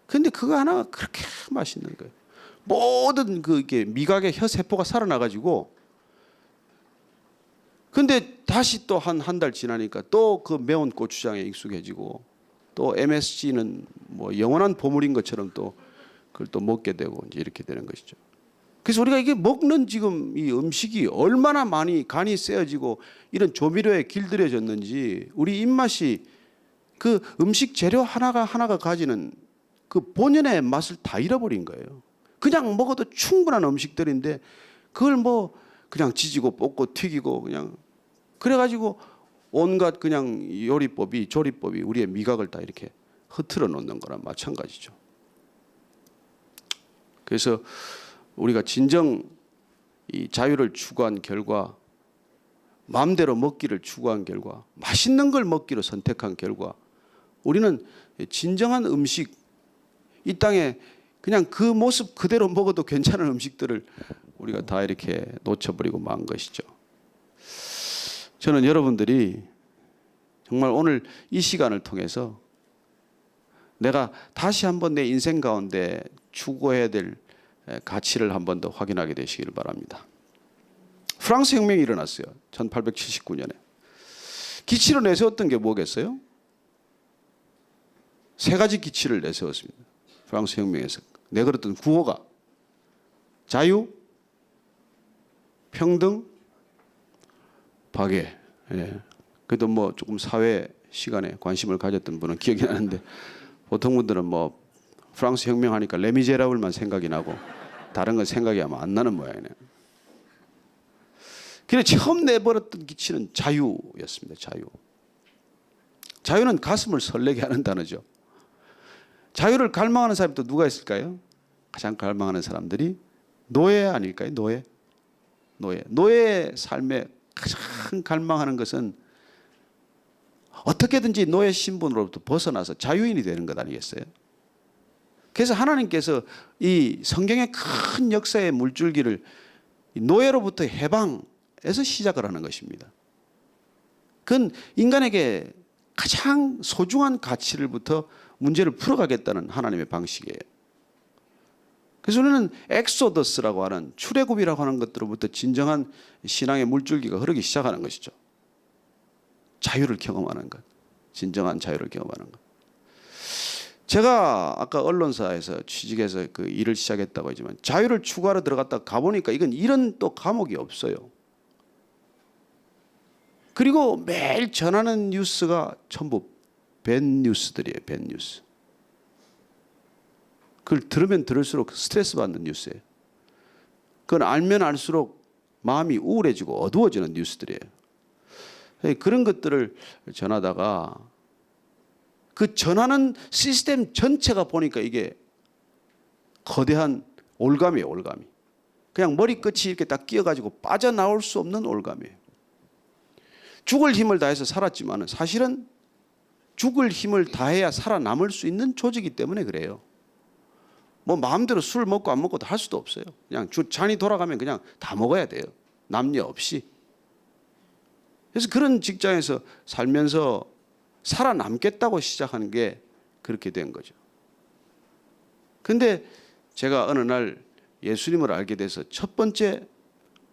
그런데 그거 하나가 그렇게 맛있는 거예요. 모든 이게 미각의 혀 세포가 살아나가지고, 근데 다시 또 한 달 지나니까 또 그 매운 고추장에 익숙해지고, 또 MSG는 영원한 보물인 것처럼 또 그걸 또 먹게 되고 이제 이렇게 되는 것이죠. 그래서 우리가 이게 먹는 지금 이 음식이 얼마나 많이 간이 세어지고 이런 조미료에 길들여졌는지 우리 입맛이 그 음식 재료 하나가 가지는 그 본연의 맛을 다 잃어버린 거예요. 그냥 먹어도 충분한 음식들인데 그걸 그냥 지지고 볶고 튀기고 그냥 그래가지고 온갖 그냥 조리법이 우리의 미각을 다 이렇게 흐트러 놓는 거랑 마찬가지죠. 그래서 우리가 진정 이 자유를 추구한 결과 마음대로 먹기를 추구한 결과, 맛있는 걸 먹기로 선택한 결과 우리는 진정한 음식, 이 땅에 그냥 그 모습 그대로 먹어도 괜찮은 음식들을 우리가 다 이렇게 놓쳐버리고 만 것이죠. 저는 여러분들이 정말 오늘 이 시간을 통해서 내가 다시 한번 내 인생 가운데 추구해야 될 가치를 한 번 더 확인하게 되시길 바랍니다. 프랑스 혁명이 일어났어요. 1879년에. 기치로 내세웠던 게 뭐겠어요? 세 가지 기치를 내세웠습니다. 프랑스 혁명에서 내걸었던 구호가 자유, 평등, 박애. 예. 그래도 뭐 조금 사회 시간에 관심을 가졌던 분은 기억이 나는데 보통 분들은 뭐 프랑스 혁명 하니까 레미제라블만 생각이 나고 다른 건 생각이 아마 안 나는 모양이네요. 그래 처음 내버렸던 기치는 자유였습니다. 자유. 자유는 가슴을 설레게 하는 단어죠. 자유를 갈망하는 사람이 또 누가 있을까요? 가장 갈망하는 사람들이 노예 아닐까요? 노예. 노예의 삶에 가장 갈망하는 것은 어떻게든지 노예 신분으로부터 벗어나서 자유인이 되는 것 아니겠어요? 그래서 하나님께서 이 성경의 큰 역사의 물줄기를 노예로부터 해방에서 시작을 하는 것입니다. 그건 인간에게 가장 소중한 가치를부터 문제를 풀어가겠다는 하나님의 방식이에요. 그래서 우리는 엑소더스라고 하는 출애굽이라고 하는 것들로부터 진정한 신앙의 물줄기가 흐르기 시작하는 것이죠. 자유를 경험하는 것, 진정한 자유를 경험하는 것. 제가 아까 언론사에서 취직해서 그 일을 시작했다고 하지만 자유를 추구하러 들어갔다 가보니까 이건 이런 또 과목이 없어요. 그리고 매일 전하는 뉴스가 전부 밴 뉴스들이에요. 밴 뉴스. 그걸 들으면 들을수록 스트레스 받는 뉴스예요. 그건 알면 알수록 마음이 우울해지고 어두워지는 뉴스들이에요. 그런 것들을 전하다가 그 전하는 시스템 전체가 보니까 이게 거대한 올감이에요. 올감이. 그냥 머리끝이 이렇게 딱 끼어가지고 빠져나올 수 없는 올감이에요. 죽을 힘을 다해서 살았지만 사실은 죽을 힘을 다해야 살아남을 수 있는 조직이기 때문에 그래요. 뭐 마음대로 술 먹고 안 먹고도 할 수도 없어요. 그냥 잔이 돌아가면 그냥 다 먹어야 돼요. 남녀 없이. 그래서 그런 직장에서 살면서 살아남겠다고 시작하는 게 그렇게 된 거죠. 근데 제가 어느 날 예수님을 알게 돼서 첫 번째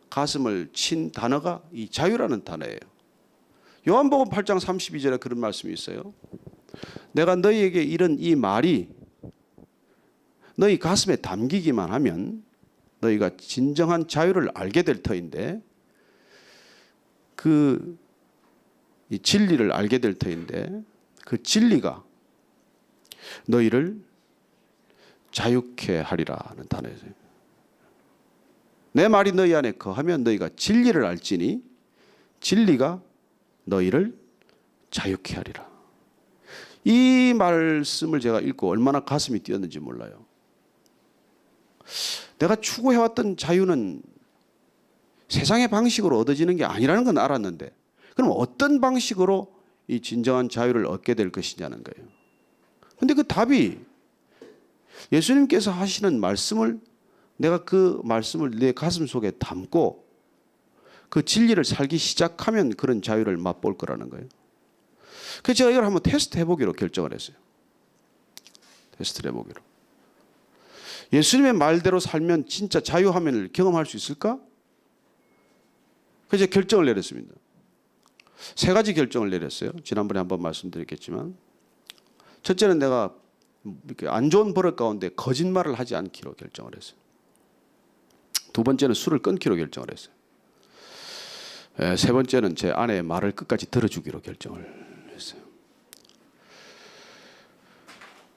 가슴을 친 단어가 이 자유라는 단어예요. 요한복음 8장 32절에 그런 말씀이 있어요. 내가 너희에게 이런 이 말이 너희 가슴에 담기기만 하면 너희가 진정한 자유를 알게 될 터인데 이 진리를 알게 될 터인데 그 진리가 너희를 자유케 하리라는 단어예요. 내 말이 너희 안에 거하면 너희가 진리를 알지니 진리가 너희를 자유케 하리라. 이 말씀을 제가 읽고 얼마나 가슴이 뛰었는지 몰라요. 내가 추구해왔던 자유는 세상의 방식으로 얻어지는 게 아니라는 건 알았는데 그럼 어떤 방식으로 이 진정한 자유를 얻게 될 것이냐는 거예요. 그런데 그 답이 예수님께서 하시는 말씀을 내가 그 말씀을 내 가슴 속에 담고 그 진리를 살기 시작하면 그런 자유를 맛볼 거라는 거예요. 그래서 제가 이걸 한번 테스트 해보기로 결정을 했어요. 테스트를 해보기로. 예수님의 말대로 살면 진짜 자유함을 경험할 수 있을까? 그래서 결정을 내렸습니다. 세 가지 결정을 내렸어요. 지난번에 한번 말씀드렸겠지만 첫째는 내가 이렇게 안 좋은 버릇 가운데 거짓말을 하지 않기로 결정을 했어요. 두 번째는 술을 끊기로 결정을 했어요. 세 번째는 제 아내의 말을 끝까지 들어주기로 결정을 했어요.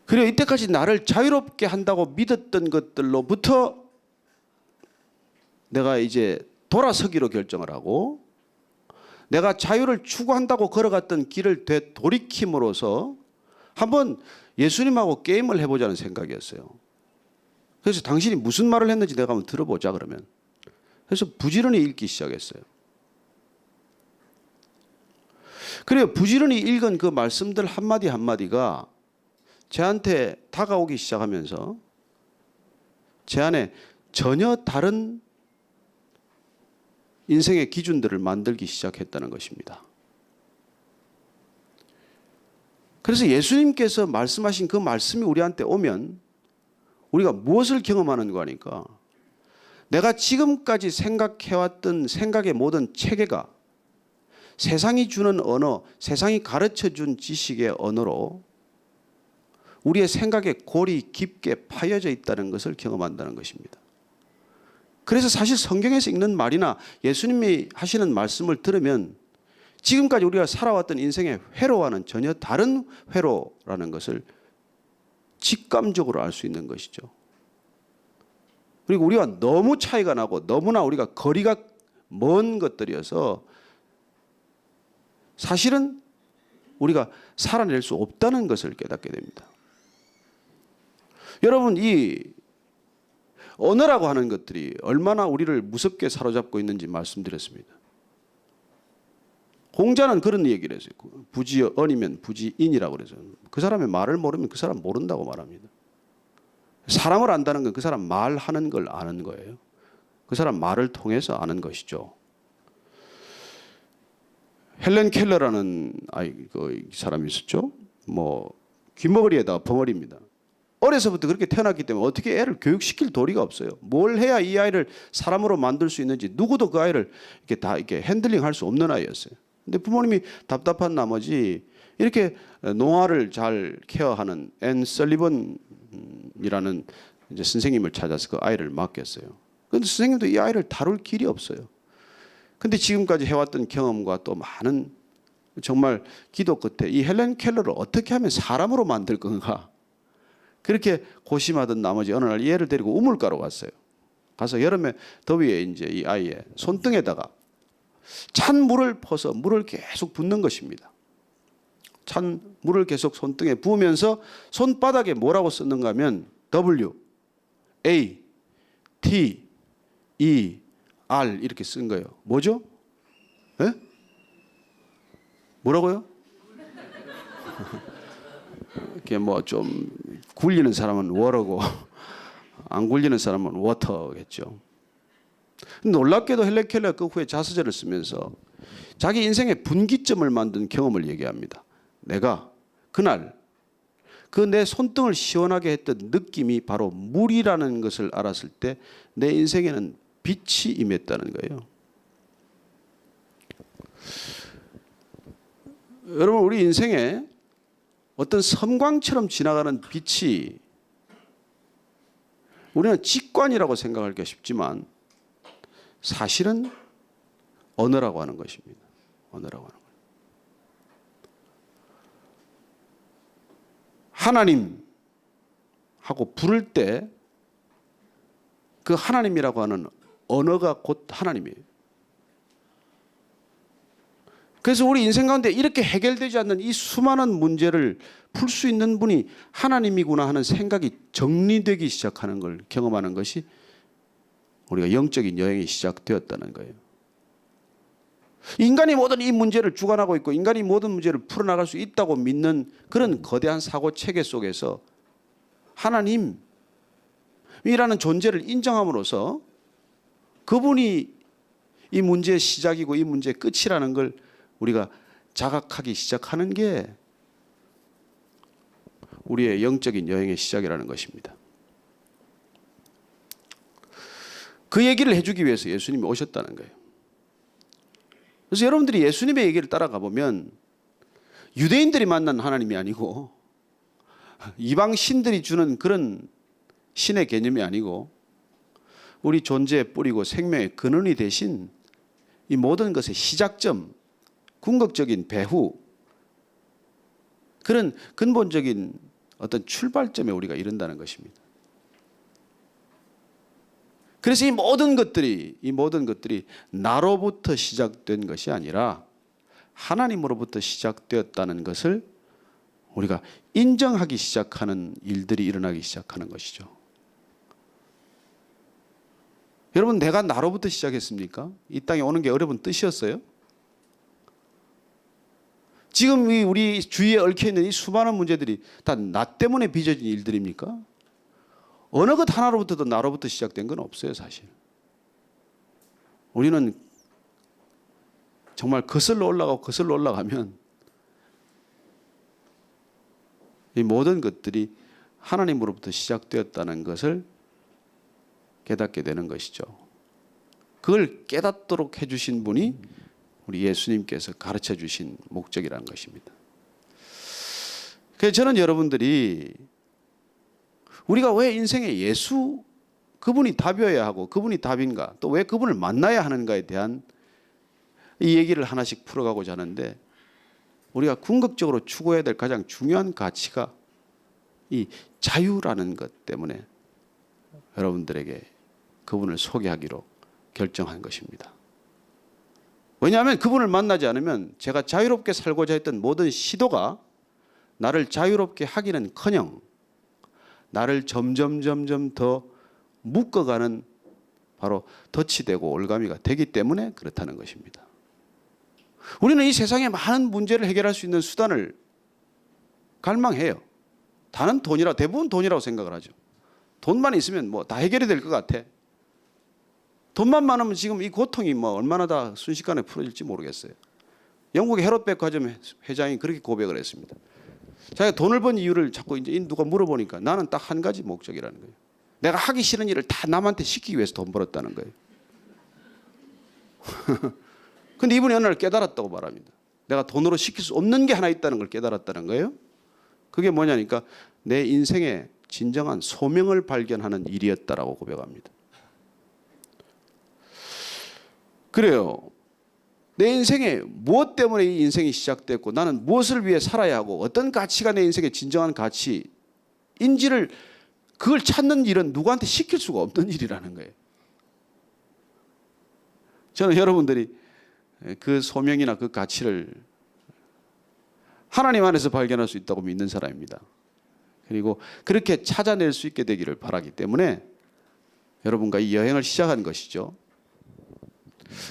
그리고 이때까지 나를 자유롭게 한다고 믿었던 것들로부터 내가 이제 돌아서기로 결정을 하고 내가 자유를 추구한다고 걸어갔던 길을 되돌이킴으로써 한번 예수님하고 게임을 해보자는 생각이었어요. 그래서 당신이 무슨 말을 했는지 내가 한번 들어보자 그러면. 그래서 부지런히 읽기 시작했어요. 그래요. 부지런히 읽은 그 말씀들 한마디 한마디가 저한테 다가오기 시작하면서 제 안에 전혀 다른 인생의 기준들을 만들기 시작했다는 것입니다. 그래서 예수님께서 말씀하신 그 말씀이 우리한테 오면 우리가 무엇을 경험하는 거니까 내가 지금까지 생각해왔던 생각의 모든 체계가 세상이 주는 언어, 세상이 가르쳐준 지식의 언어로 우리의 생각의 골이 깊게 파여져 있다는 것을 경험한다는 것입니다. 그래서 사실 성경에서 읽는 말이나 예수님이 하시는 말씀을 들으면 지금까지 우리가 살아왔던 인생의 회로와는 전혀 다른 회로라는 것을 직감적으로 알 수 있는 것이죠. 그리고 우리가 너무 차이가 나고 너무나 우리가 거리가 먼 것들이어서 사실은 우리가 살아낼 수 없다는 것을 깨닫게 됩니다. 여러분, 이 언어라고 하는 것들이 얼마나 우리를 무섭게 사로잡고 있는지 말씀드렸습니다. 공자는 그런 얘기를 했어요. 부지언이면 부지인이라고 그래서 그 사람의 말을 모르면 그 사람 모른다고 말합니다. 사람을 안다는 건 그 사람 말하는 걸 아는 거예요. 그 사람 말을 통해서 아는 것이죠. 헬렌 켈러라는 그 사람이 있었죠. 귀머거리에다가 벙어리입니다. 어려서부터 그렇게 태어났기 때문에 어떻게 애를 교육시킬 도리가 없어요. 뭘 해야 이 아이를 사람으로 만들 수 있는지 누구도 그 아이를 이렇게 다 이렇게 핸들링할 수 없는 아이였어요. 근데 부모님이 답답한 나머지 이렇게 노화를 잘 케어하는 앤 설리번이라는 이제 선생님을 찾아서 그 아이를 맡겼어요. 그런데 선생님도 이 아이를 다룰 길이 없어요. 근데 지금까지 해왔던 경험과 또 많은 정말 기도 끝에 이 헬렌 켈러를 어떻게 하면 사람으로 만들 건가 그렇게 고심하던 나머지 어느 날 이 애를 데리고 우물가로 갔어요. 가서 여름에 더위에 이제 이 아이의 손등에다가 찬 물을 퍼서 물을 계속 붓는 것입니다. 찬 물을 계속 손등에 부으면서 손바닥에 뭐라고 썼는가 하면 W, A, T, E, R 이렇게 쓴 거예요. 뭐죠? 예? 뭐라고요? 이렇게 좀 굴리는 사람은 워러고 안 굴리는 사람은 워터겠죠. 놀랍게도 헬렌 켈러가 그 후에 자서전을 쓰면서 자기 인생의 분기점을 만든 경험을 얘기합니다. 내가 그날 그 내 손등을 시원하게 했던 느낌이 바로 물이라는 것을 알았을 때 내 인생에는 빛이 임했다는 거예요. 여러분, 우리 인생에 어떤 섬광처럼 지나가는 빛이 우리는 직관이라고 생각하기가 쉽지만 사실은 언어라고 하는 것입니다. 언어라고 하는 거예요. 하나님 하고 부를 때 그 하나님이라고 하는 언어가 곧 하나님이에요. 그래서 우리 인생 가운데 이렇게 해결되지 않는 이 수많은 문제를 풀 수 있는 분이 하나님이구나 하는 생각이 정리되기 시작하는 걸 경험하는 것이 우리가 영적인 여행이 시작되었다는 거예요. 인간이 모든 이 문제를 주관하고 있고 인간이 모든 문제를 풀어나갈 수 있다고 믿는 그런 거대한 사고 체계 속에서 하나님이라는 존재를 인정함으로써 그분이 이 문제의 시작이고 이 문제의 끝이라는 걸 우리가 자각하기 시작하는 게 우리의 영적인 여행의 시작이라는 것입니다. 그 얘기를 해주기 위해서 예수님이 오셨다는 거예요. 그래서 여러분들이 예수님의 얘기를 따라가 보면 유대인들이 만난 하나님이 아니고 이방 신들이 주는 그런 신의 개념이 아니고 우리 존재의 뿌리고 생명의 근원이 되신 이 모든 것의 시작점, 궁극적인 배후, 그런 근본적인 어떤 출발점에 우리가 이른다는 것입니다. 그래서 이 모든 것들이 나로부터 시작된 것이 아니라 하나님으로부터 시작되었다는 것을 우리가 인정하기 시작하는 일들이 일어나기 시작하는 것이죠. 여러분, 내가 나로부터 시작했습니까? 이 땅에 오는 게 여러분 뜻이었어요? 지금 우리 주위에 얽혀 있는 이 수많은 문제들이 다 나 때문에 빚어진 일들입니까? 어느 것 하나로부터도 나로부터 시작된 건 없어요, 사실. 우리는 정말 거슬러 올라가고 거슬러 올라가면 이 모든 것들이 하나님으로부터 시작되었다는 것을 깨닫게 되는 것이죠. 그걸 깨닫도록 해주신 분이 우리 예수님께서 가르쳐 주신 목적이라는 것입니다. 그래서 저는 여러분들이 우리가 왜 인생에 예수 그분이 답이어야 하고 그분이 답인가, 또 왜 그분을 만나야 하는가에 대한 이 얘기를 하나씩 풀어가고자 하는데, 우리가 궁극적으로 추구해야 될 가장 중요한 가치가 이 자유라는 것 때문에 여러분들에게 그분을 소개하기로 결정한 것입니다. 왜냐하면 그분을 만나지 않으면 제가 자유롭게 살고자 했던 모든 시도가 나를 자유롭게 하기는커녕 나를 점점 더 묶어가는 바로 덫이 되고 올가미가 되기 때문에 그렇다는 것입니다. 우리는 이 세상의 많은 문제를 해결할 수 있는 수단을 갈망해요. 다는 대부분 돈이라고 생각을 하죠. 돈만 있으면 뭐 다 해결이 될 것 같아. 돈만 많으면 지금 이 고통이 뭐 얼마나 다 순식간에 풀어질지 모르겠어요. 영국의 헤롯백화점 회장이 그렇게 고백을 했습니다. 자기가 돈을 번 이유를 자꾸 이제 누가 물어보니까 나는 딱 한 가지 목적이라는 거예요. 내가 하기 싫은 일을 다 남한테 시키기 위해서 돈 벌었다는 거예요. 근데 이분이 어느 날 깨달았다고 말합니다. 내가 돈으로 시킬 수 없는 게 하나 있다는 걸 깨달았다는 거예요. 그게 뭐냐니까 내 인생의 진정한 소명을 발견하는 일이었다라고 고백합니다. 그래요. 내 인생에 무엇 때문에 이 인생이 시작됐고 나는 무엇을 위해 살아야 하고 어떤 가치가 내 인생의 진정한 가치인지를 그걸 찾는 일은 누구한테 시킬 수가 없는 일이라는 거예요. 저는 여러분들이 그 소명이나 그 가치를 하나님 안에서 발견할 수 있다고 믿는 사람입니다. 그리고 그렇게 찾아낼 수 있게 되기를 바라기 때문에 여러분과 이 여행을 시작한 것이죠.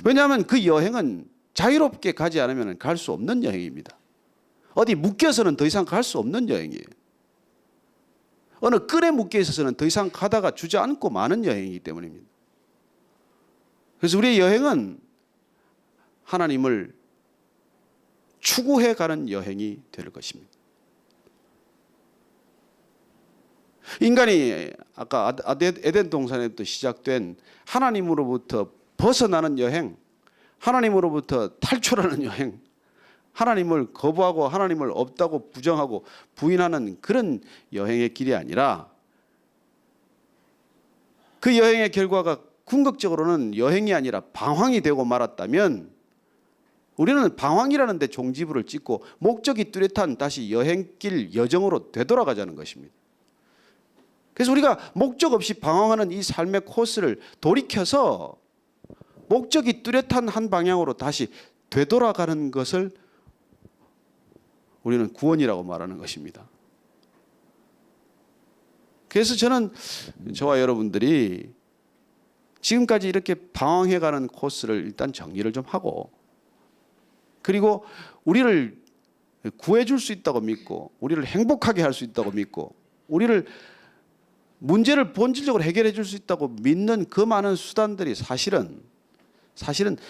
왜냐하면 그 여행은 자유롭게 가지 않으면 갈 수 없는 여행입니다. 어디 묶여서는 더 이상 갈 수 없는 여행이에요. 어느 끈에 묶여 있어서는 더 이상 가다가 주저앉고 마는 여행이기 때문입니다. 그래서 우리의 여행은 하나님을 추구해 가는 여행이 될 것입니다. 인간이 아까 에덴 동산에부터 시작된 하나님으로부터 벗어나는 여행, 하나님으로부터 탈출하는 여행, 하나님을 거부하고 하나님을 없다고 부정하고 부인하는 그런 여행의 길이 아니라 그 여행의 결과가 궁극적으로는 여행이 아니라 방황이 되고 말았다면 우리는 방황이라는 데 종지부를 찍고 목적이 뚜렷한 다시 여행길 여정으로 되돌아가자는 것입니다. 그래서 우리가 목적 없이 방황하는 이 삶의 코스를 돌이켜서 목적이 뚜렷한 한 방향으로 다시 되돌아가는 것을 우리는 구원이라고 말하는 것입니다. 그래서 저는 저와 여러분들이 지금까지 이렇게 방황해가는 코스를 일단 정리를 좀 하고, 그리고 우리를 구해줄 수 있다고 믿고 우리를 행복하게 할 수 있다고 믿고 우리를 문제를 본질적으로 해결해 줄 수 있다고 믿는 그 많은 수단들이 사실은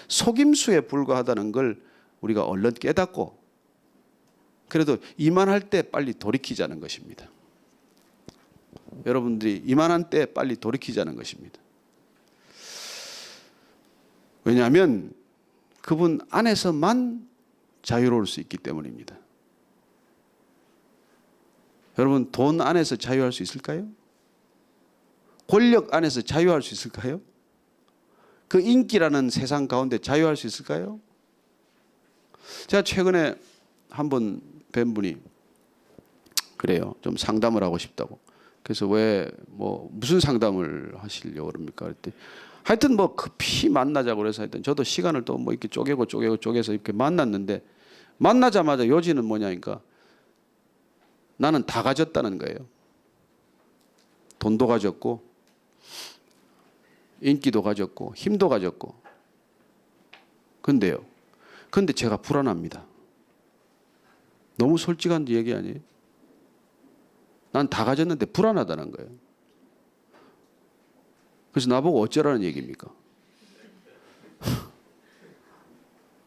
속임수에 불과하다는 걸 우리가 얼른 깨닫고 그래도 이만할 때 빨리 돌이키자는 것입니다. 여러분들이 이만한 때 빨리 돌이키자는 것입니다. 왜냐하면 그분 안에서만 자유로울 수 있기 때문입니다. 여러분, 돈 안에서 자유할 수 있을까요? 권력 안에서 자유할 수 있을까요? 그 인기라는 세상 가운데 자유할 수 있을까요? 제가 최근에 한 번 뵌 분이 그래요. 좀 상담을 하고 싶다고. 그래서 왜 무슨 상담을 하시려고 그럽니까? 그랬더니 하여튼 급히 만나자고 그래서 하여튼 저도 시간을 또 이렇게 쪼개서 이렇게 만났는데, 만나자마자 요지는 뭐냐니까 나는 다 가졌다는 거예요. 돈도 가졌고 인기도 가졌고 힘도 가졌고. 근데 제가 불안합니다. 너무 솔직한 얘기 아니에요? 난 다 가졌는데 불안하다는 거예요. 그래서 나보고 어쩌라는 얘기입니까?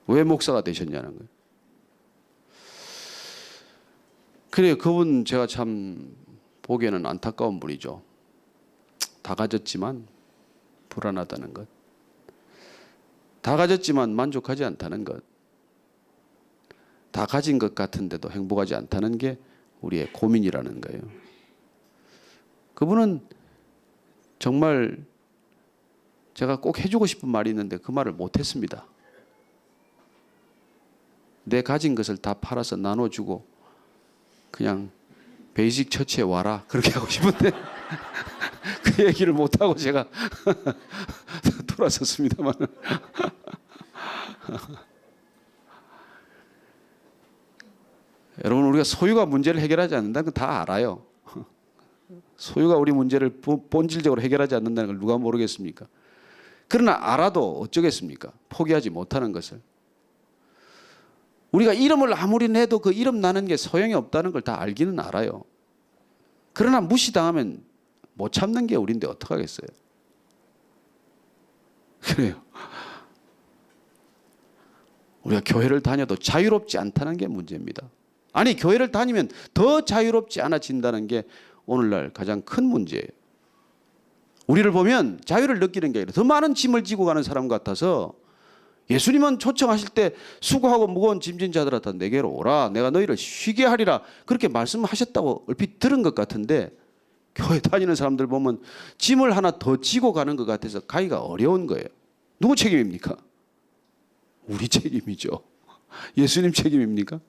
왜 목사가 되셨냐는 거예요. 그래요. 그분 제가 참 보기에는 안타까운 분이죠. 다 가졌지만 불안하다는 것. 다 가졌지만 만족하지 않다는 것. 다 가진 것 같은데도 행복하지 않다는 게 우리의 고민이라는 거예요. 그분은 정말 제가 꼭 해주고 싶은 말이 있는데 그 말을 못했습니다. 내 가진 것을 다 팔아서 나눠주고 그냥 베이직 처치에 와라 그렇게 하고 싶은데 그 얘기를 못하고 제가 돌아섰습니다만 여러분, 우리가 소유가 문제를 해결하지 않는다는 건 다 알아요. 소유가 우리 문제를 본질적으로 해결하지 않는다는 걸 누가 모르겠습니까? 그러나 알아도 어쩌겠습니까? 포기하지 못하는 것을. 우리가 이름을 아무리 내도 그 이름 나는 게 소용이 없다는 걸 다 알기는 알아요. 그러나 무시당하면 못 참는 게 우리인데 어떡하겠어요? 그래요. 우리가 교회를 다녀도 자유롭지 않다는 게 문제입니다. 아니, 교회를 다니면 더 자유롭지 않아진다는 게 오늘날 가장 큰 문제예요. 우리를 보면 자유를 느끼는 게 아니라 더 많은 짐을 지고 가는 사람 같아서 예수님은 초청하실 때 수고하고 무거운 짐진 자들아 다 내게로 오라. 내가 너희를 쉬게 하리라. 그렇게 말씀하셨다고 얼핏 들은 것 같은데 교회 다니는 사람들 보면 짐을 하나 더 지고 가는 것 같아서 가기가 어려운 거예요. 누구 책임입니까? 우리 책임이죠. 예수님 책임입니까?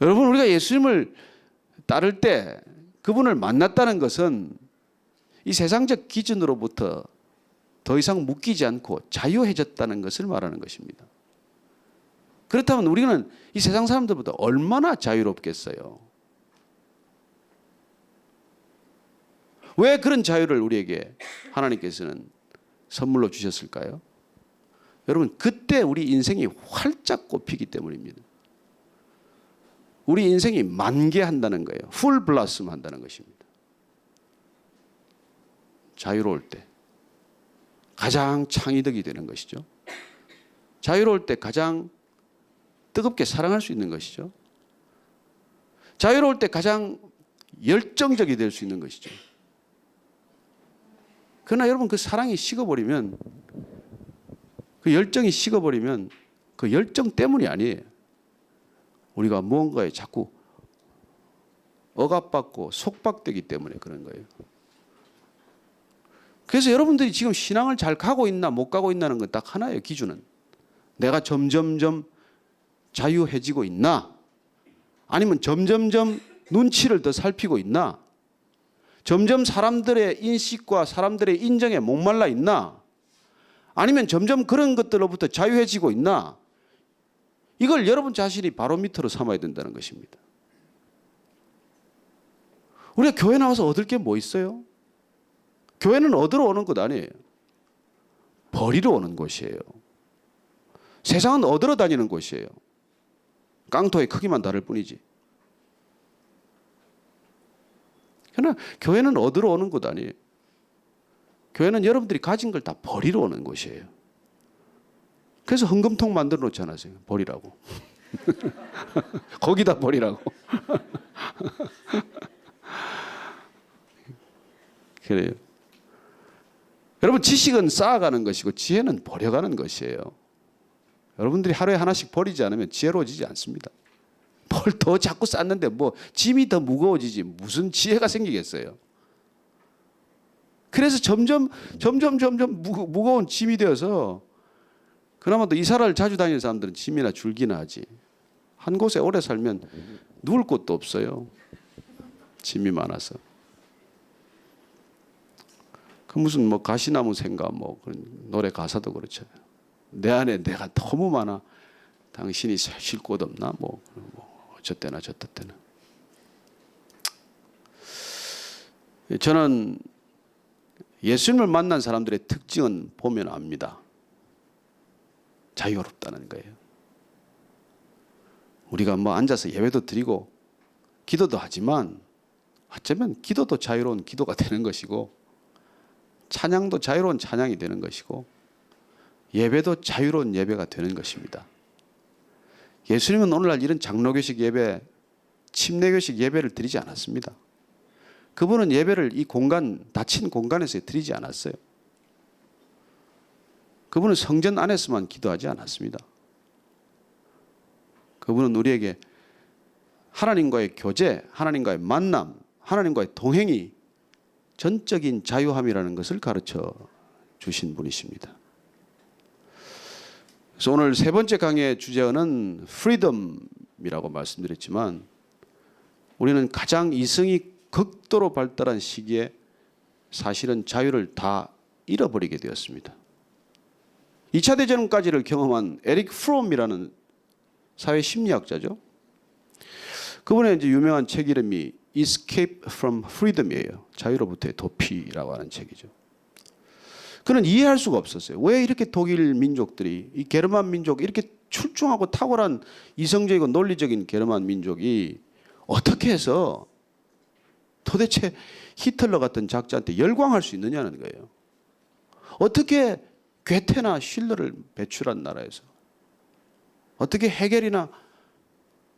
여러분, 우리가 예수님을 따를 때 그분을 만났다는 것은 이 세상적 기준으로부터 더 이상 묶이지 않고 자유해졌다는 것을 말하는 것입니다. 그렇다면 우리는 이 세상 사람들보다 얼마나 자유롭겠어요? 왜 그런 자유를 우리에게 하나님께서는 선물로 주셨을까요? 여러분, 그때 우리 인생이 활짝 꽃피기 때문입니다. 우리 인생이 만개한다는 거예요. 풀 블라썸 한다는 것입니다. 자유로울 때 가장 창의력이 되는 것이죠. 자유로울 때 가장 뜨겁게 사랑할 수 있는 것이죠. 자유로울 때 가장 열정적이 될 수 있는 것이죠. 그러나 여러분, 그 사랑이 식어버리면, 그 열정이 식어버리면 그 열정 때문이 아니에요. 우리가 무언가에 자꾸 억압받고 속박되기 때문에 그런 거예요. 그래서 여러분들이 지금 신앙을 잘 가고 있나 못 가고 있나는 건 딱 하나예요. 기준은. 내가 점점점 자유해지고 있나? 아니면 점점점 눈치를 더 살피고 있나? 점점 사람들의 인식과 사람들의 인정에 목말라 있나? 아니면 점점 그런 것들로부터 자유해지고 있나? 이걸 여러분 자신이 바로미터로 삼아야 된다는 것입니다. 우리가 교회 나와서 얻을 게 뭐 있어요? 교회는 얻으러 오는 것 아니에요. 버리러 오는 곳이에요. 세상은 얻으러 다니는 곳이에요. 깡통의 크기만 다를 뿐이지. 그러나 교회는 얻으러 오는 곳 아니에요. 교회는 여러분들이 가진 걸 다 버리러 오는 곳이에요. 그래서 헌금통 만들어 놓지 않았어요. 버리라고. 거기다 버리라고. 그래요. 여러분, 지식은 쌓아가는 것이고 지혜는 버려가는 것이에요. 여러분들이 하루에 하나씩 버리지 않으면 지혜로워지지 않습니다. 뭘 더 자꾸 쌓는데 뭐 짐이 더 무거워지지 무슨 지혜가 생기겠어요. 그래서 점점 무거운 짐이 되어서 그나마 또 이사를 자주 다니는 사람들은 짐이나 줄기나 하지. 한 곳에 오래 살면 누울 곳도 없어요. 짐이 많아서. 그 무슨 뭐 가시나무 생가 뭐 그런 노래 가사도 그렇죠. 내 안에 내가 너무 많아. 당신이 쉴 곳 없나? 뭐 어쨌대나 저쨌대나. 저는 예수님을 만난 사람들의 특징은 보면 압니다. 자유롭다는 거예요. 우리가 뭐 앉아서 예배도 드리고 기도도 하지만 어쩌면 기도도 자유로운 기도가 되는 것이고 찬양도 자유로운 찬양이 되는 것이고 예배도 자유로운 예배가 되는 것입니다. 예수님은 오늘날 이런 장로교식 예배, 침례교식 예배를 드리지 않았습니다. 그분은 예배를 이 공간, 닫힌 공간에서 드리지 않았어요. 그분은 성전 안에서만 기도하지 않았습니다. 그분은 우리에게 하나님과의 교제, 하나님과의 만남, 하나님과의 동행이 전적인 자유함이라는 것을 가르쳐 주신 분이십니다. 그래서 오늘 세 번째 강의의 주제어는 프리덤이라고 말씀드렸지만 우리는 가장 이성이 극도로 발달한 시기에 사실은 자유를 다 잃어버리게 되었습니다. 2차 대전까지를 경험한 에릭 프롬이라는 사회 심리학자죠. 그분의 이제 유명한 책 이름이 Escape from Freedom이에요. 자유로부터의 도피라고 하는 책이죠. 그는 이해할 수가 없었어요. 왜 이렇게 독일 민족들이, 이 게르만 민족, 이렇게 출중하고 탁월한 이성적이고 논리적인 게르만 민족이 어떻게 해서 도대체 히틀러 같은 작자한테 열광할 수 있느냐는 거예요. 어떻게 괴테나 쉴러를 배출한 나라에서, 어떻게 헤겔이나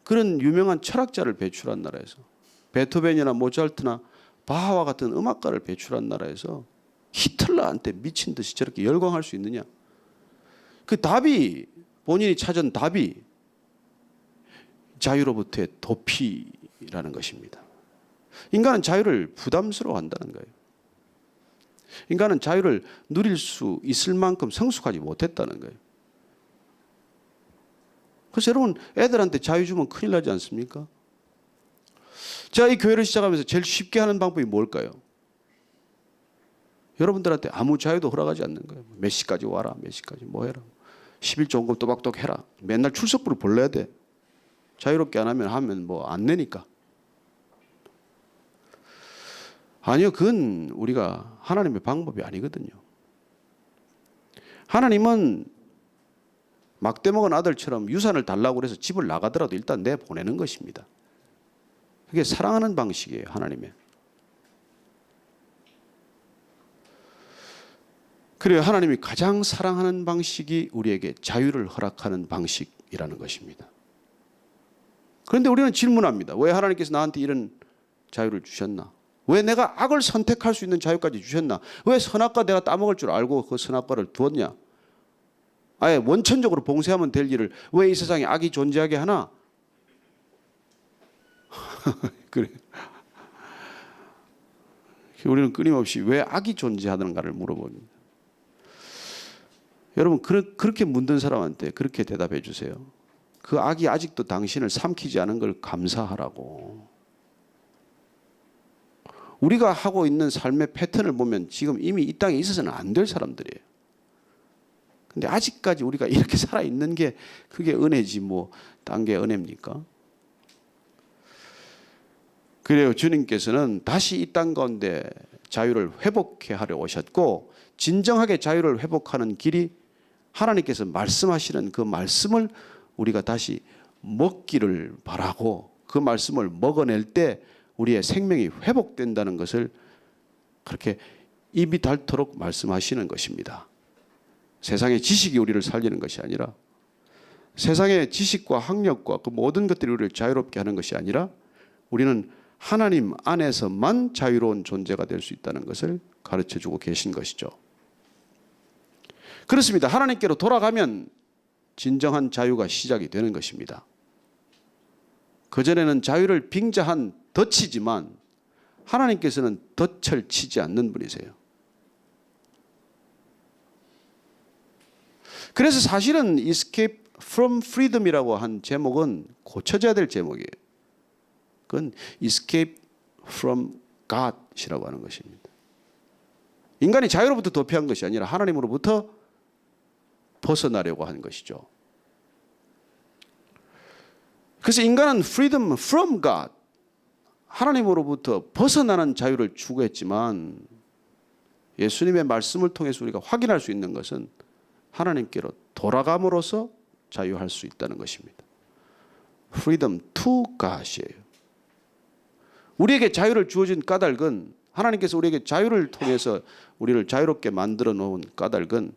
그런 유명한 철학자를 배출한 나라에서, 베토벤이나 모차르트나 바하와 같은 음악가를 배출한 나라에서 히틀러한테 미친 듯이 저렇게 열광할 수 있느냐. 그 답이, 본인이 찾은 답이 자유로부터의 도피라는 것입니다. 인간은 자유를 부담스러워한다는 거예요. 인간은 자유를 누릴 수 있을 만큼 성숙하지 못했다는 거예요. 그래서 여러분, 애들한테 자유 주면 큰일 나지 않습니까? 제가 이 교회를 시작하면서 제일 쉽게 하는 방법이 뭘까요? 여러분들한테 아무 자유도 허락하지 않는 거예요. 몇 시까지 와라, 몇 시까지 뭐 해라. 11조원금 또박또박 해라. 맨날 출석부를 벌려야 돼. 자유롭게 안 하면 뭐 안 내니까. 아니요, 그건 우리가 하나님의 방법이 아니거든요. 하나님은 막대 먹은 아들처럼 유산을 달라고 해서 집을 나가더라도 일단 내보내는 것입니다. 그게 사랑하는 방식이에요, 하나님의. 그래요, 하나님이 가장 사랑하는 방식이 우리에게 자유를 허락하는 방식이라는 것입니다. 그런데 우리는 질문합니다. 왜 하나님께서 나한테 이런 자유를 주셨나? 왜 내가 악을 선택할 수 있는 자유까지 주셨나? 왜 선악과 내가 따먹을 줄 알고 그 선악과를 두었냐? 아예 원천적으로 봉쇄하면 될 일을 왜 이 세상에 악이 존재하게 하나? 그래. 우리는 끊임없이 왜 악이 존재하는가를 물어봅니다. 여러분, 그렇게 묻는 사람한테 그렇게 대답해 주세요. 그 악이 아직도 당신을 삼키지 않은 걸 감사하라고. 우리가 하고 있는 삶의 패턴을 보면 지금 이미 이 땅에 있어서는 안 될 사람들이에요. 근데 아직까지 우리가 이렇게 살아있는 게 그게 은혜지 뭐 딴 게 은혜입니까? 그래요, 주님께서는 다시 이 땅 가운데 자유를 회복해 하려 오셨고 진정하게 자유를 회복하는 길이 하나님께서 말씀하시는 그 말씀을 우리가 다시 먹기를 바라고 그 말씀을 먹어낼 때 우리의 생명이 회복된다는 것을 그렇게 입이 닳도록 말씀하시는 것입니다. 세상의 지식이 우리를 살리는 것이 아니라 세상의 지식과 학력과 그 모든 것들이 우리를 자유롭게 하는 것이 아니라 우리는 하나님 안에서만 자유로운 존재가 될 수 있다는 것을 가르쳐주고 계신 것이죠. 그렇습니다. 하나님께로 돌아가면 진정한 자유가 시작이 되는 것입니다. 그전에는 자유를 빙자한 덫이지만 하나님께서는 덫을 치지 않는 분이세요. 그래서 사실은 Escape from Freedom이라고 한 제목은 고쳐져야 될 제목이에요. 그건 Escape from God이라고 하는 것입니다. 인간이 자유로부터 도피한 것이 아니라 하나님으로부터 벗어나려고 하는 것이죠. 그래서 인간은 freedom from God, 하나님으로부터 벗어나는 자유를 추구했지만 예수님의 말씀을 통해서 우리가 확인할 수 있는 것은 하나님께로 돌아감으로써 자유할 수 있다는 것입니다. freedom to God이에요. 우리에게 자유를 주어진 까닭은, 하나님께서 우리에게 자유를 통해서 우리를 자유롭게 만들어 놓은 까닭은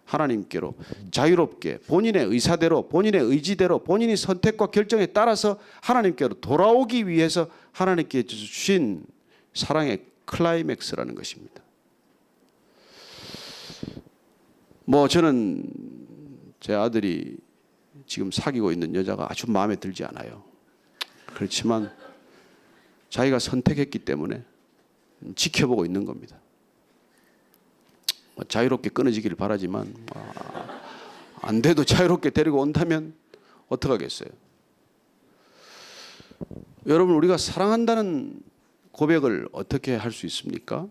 하나님께로 자유롭게 본인의 의사대로, 본인의 의지대로, 본인이 선택과 결정에 따라서 하나님께로 돌아오기 위해서 하나님께 주신 사랑의 클라이맥스라는 것입니다. 저는 제 아들이 지금 사귀고 있는 여자가 아주 마음에 들지 않아요. 그렇지만 자기가 선택했기 때문에 지켜보고 있는 겁니다. 자유롭게 끊어지기를 바라지만 안 돼도 자유롭게 데리고 온다면 어떡하겠어요? 여러분, 우리가 사랑한다는 고백을 어떻게 할 수 있습니까?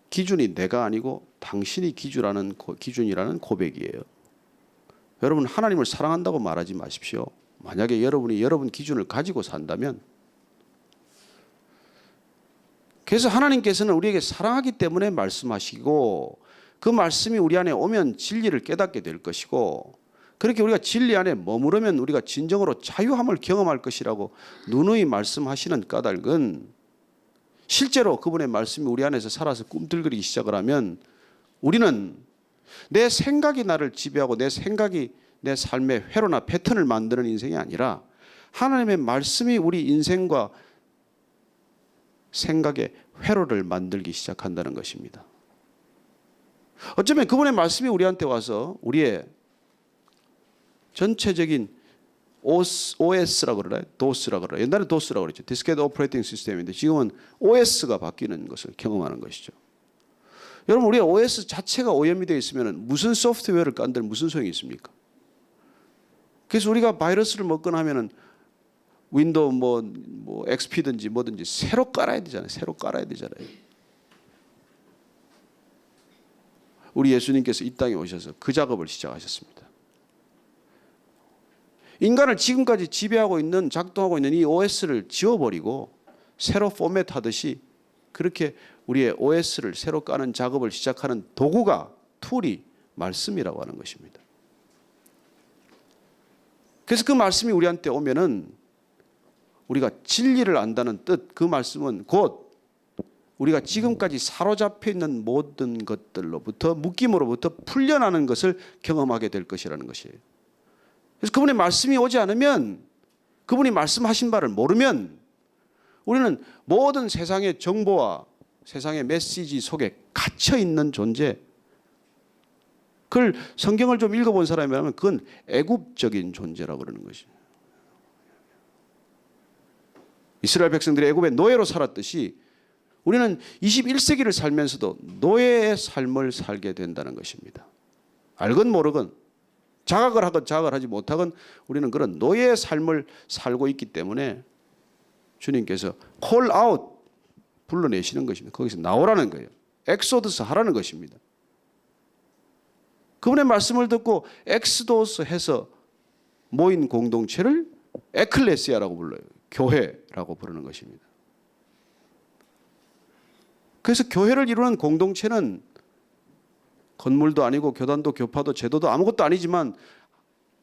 기준이 내가 아니고 당신이 기준이라는 고백이에요. 여러분, 하나님을 사랑한다고 말하지 마십시오. 만약에 여러분이 여러분 기준을 가지고 산다면, 그래서 하나님께서는 우리에게 사랑하기 때문에 말씀하시고, 그 말씀이 우리 안에 오면 진리를 깨닫게 될 것이고, 그렇게 우리가 진리 안에 머무르면 우리가 진정으로 자유함을 경험할 것이라고 누누이 말씀하시는 까닭은, 실제로 그분의 말씀이 우리 안에서 살아서 꿈틀거리기 시작을 하면 우리는 내 생각이 나를 지배하고 내 생각이 내 삶의 회로나 패턴을 만드는 인생이 아니라 하나님의 말씀이 우리 인생과 생각의 회로를 만들기 시작한다는 것입니다. 어쩌면 그분의 말씀이 우리한테 와서 우리의 전체적인 OS라고 그러나요? DOS라고 그러나요? 옛날에 DOS라고 그랬죠. 디스켓 오퍼레이팅 시스템인데 지금은 OS가 바뀌는 것을 경험하는 것이죠. 여러분, 우리의 OS 자체가 오염이 되어 있으면 무슨 소프트웨어를 깐들 무슨 소용이 있습니까? 그래서 우리가 바이러스를 먹거나 하면은 윈도우 XP든지 뭐든지 새로 깔아야 되잖아요. 새로 깔아야 되잖아요. 우리 예수님께서 이 땅에 오셔서 그 작업을 시작하셨습니다. 인간을 지금까지 지배하고 있는, 작동하고 있는 이 OS를 지워버리고 새로 포맷하듯이 그렇게 우리의 OS를 새로 까는 작업을 시작하는 도구가, 툴이 말씀이라고 하는 것입니다. 그래서 그 말씀이 우리한테 오면은 우리가 진리를 안다는 뜻, 그 말씀은 곧 우리가 지금까지 사로잡혀 있는 모든 것들로부터, 묶임으로부터 풀려나는 것을 경험하게 될 것이라는 것이에요. 그래서 그분의 말씀이 오지 않으면, 그분이 말씀하신 바를 모르면 우리는 모든 세상의 정보와 세상의 메시지 속에 갇혀 있는 존재, 그걸 성경을 좀 읽어본 사람이라면 그건 애굽적인 존재라고 그러는 것이에요. 이스라엘 백성들이 애굽의 노예로 살았듯이 우리는 21세기를 살면서도 노예의 삶을 살게 된다는 것입니다. 알건 모르건, 자각을 하건 자각을 하지 못하건 우리는 그런 노예의 삶을 살고 있기 때문에 주님께서 콜 아웃, 불러내시는 것입니다. 거기서 나오라는 거예요. 엑소더스 하라는 것입니다. 그분의 말씀을 듣고 엑스도스 해서 모인 공동체를 에클레시아라고 불러요. 교회라고 부르는 것입니다. 그래서 교회를 이루는 공동체는 건물도 아니고 교단도 교파도 제도도 아무것도 아니지만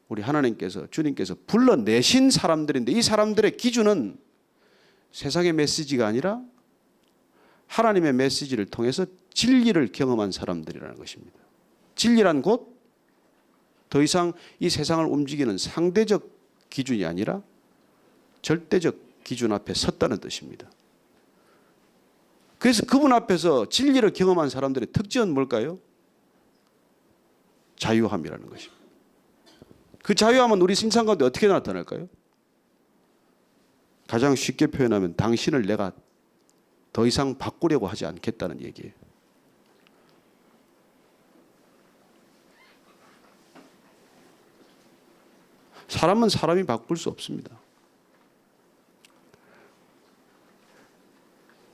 우리 하나님께서, 주님께서 불러내신 사람들인데, 이 사람들의 기준은 세상의 메시지가 아니라 하나님의 메시지를 통해서 진리를 경험한 사람들이라는 것입니다. 진리란 곧 더 이상 이 세상을 움직이는 상대적 기준이 아니라 절대적 기준 앞에 섰다는 뜻입니다. 그래서 그분 앞에서 진리를 경험한 사람들의 특징은 뭘까요? 자유함이라는 것입니다. 그 자유함은 우리 신상 가운데 어떻게 나타날까요? 가장 쉽게 표현하면 당신을 내가 더 이상 바꾸려고 하지 않겠다는 얘기예요. 사람은 사람이 바꿀 수 없습니다.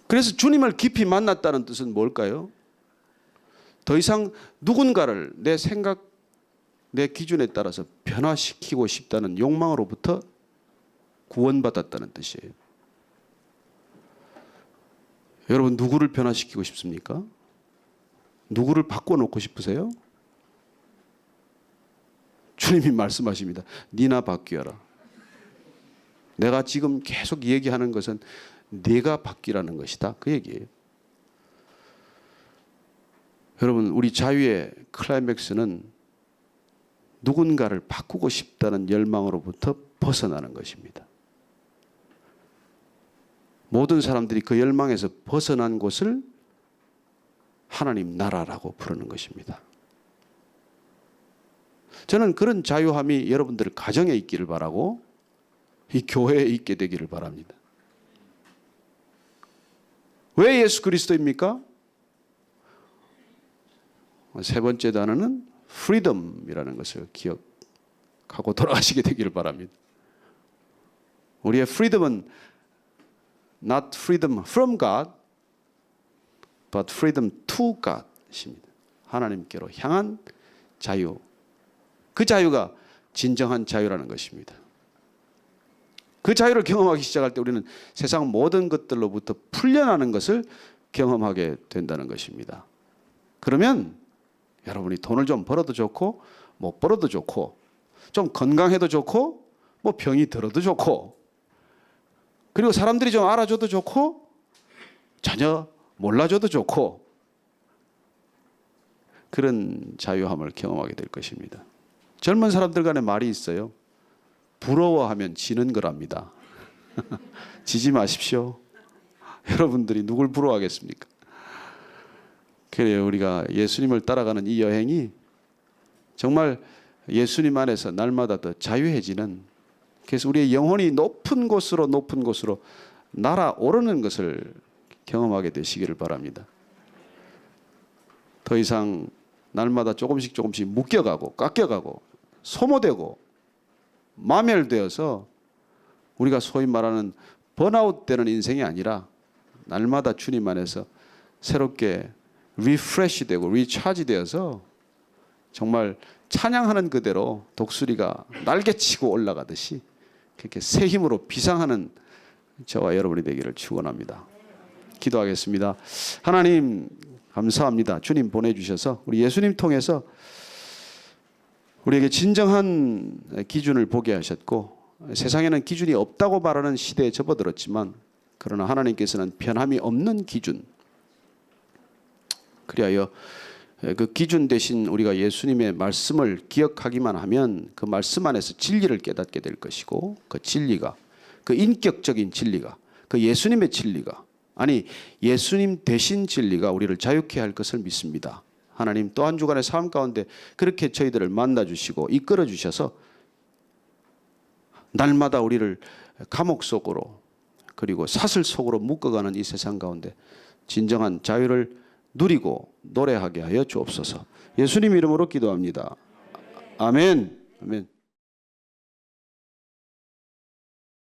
그래서 주님을 깊이 만났다는 뜻은 뭘까요? 더 이상 누군가를 내 생각, 내 기준에 따라서 변화시키고 싶다는 욕망으로부터 구원받았다는 뜻이에요. 여러분, 누구를 변화시키고 싶습니까? 누구를 바꿔놓고 싶으세요? 주님이 말씀하십니다. 니나 바뀌어라. 내가 지금 계속 얘기하는 것은 네가 바뀌라는 것이다. 그 얘기예요. 여러분, 우리 자유의 클라이맥스는 누군가를 바꾸고 싶다는 열망으로부터 벗어나는 것입니다. 모든 사람들이 그 열망에서 벗어난 곳을 하나님 나라라고 부르는 것입니다. 저는 그런 자유함이 여러분들 가정에 있기를 바라고 이 교회에 있게 되기를 바랍니다. 왜 예수 그리스도입니까? 세 번째 단어는 freedom이라는 것을 기억하고 돌아가시게 되기를 바랍니다. 우리의 freedom은 not freedom from God, but freedom to God입니다. 하나님께로 향한 자유. 그 자유가 진정한 자유라는 것입니다. 그 자유를 경험하기 시작할 때 우리는 세상 모든 것들로부터 풀려나는 것을 경험하게 된다는 것입니다. 그러면 여러분이 돈을 좀 벌어도 좋고 못 벌어도 좋고 좀 건강해도 좋고 뭐 병이 들어도 좋고 그리고 사람들이 좀 알아줘도 좋고 전혀 몰라줘도 좋고 그런 자유함을 경험하게 될 것입니다. 젊은 사람들 간에 말이 있어요. 부러워하면 지는 거랍니다. 지지 마십시오. 여러분들이 누굴 부러워하겠습니까? 그래요. 우리가 예수님을 따라가는 이 여행이 정말 예수님 안에서 날마다 더 자유해지는, 그래서 우리의 영혼이 높은 곳으로 날아오르는 것을 경험하게 되시기를 바랍니다. 더 이상 날마다 조금씩 묶여가고 깎여가고 소모되고 마멸되어서 우리가 소위 말하는 번아웃되는 인생이 아니라 날마다 주님 안에서 새롭게 리프레시되고 리차지되어서 정말 찬양하는 그대로 독수리가 날개치고 올라가듯이 그렇게 새 힘으로 비상하는 저와 여러분이 되기를 축원합니다. 기도하겠습니다. 하나님 감사합니다. 주님 보내주셔서 우리 예수님 통해서 우리에게 진정한 기준을 보게 하셨고, 세상에는 기준이 없다고 말하는 시대에 접어들었지만 그러나 하나님께서는 변함이 없는 기준, 그리하여 그 기준 대신 우리가 예수님의 말씀을 기억하기만 하면 그 말씀 안에서 진리를 깨닫게 될 것이고, 그 진리가, 그 인격적인 진리가, 그 예수님의 진리가, 아니 예수님 대신 진리가 우리를 자유케 할 것을 믿습니다. 하나님 또 한 주간의 삶 가운데 그렇게 저희들을 만나주시고 이끌어 주셔서 날마다 우리를 감옥 속으로 그리고 사슬 속으로 묶어가는 이 세상 가운데 진정한 자유를 누리고 노래하게 하여 주옵소서. 예수님 이름으로 기도합니다. 아멘. 아멘.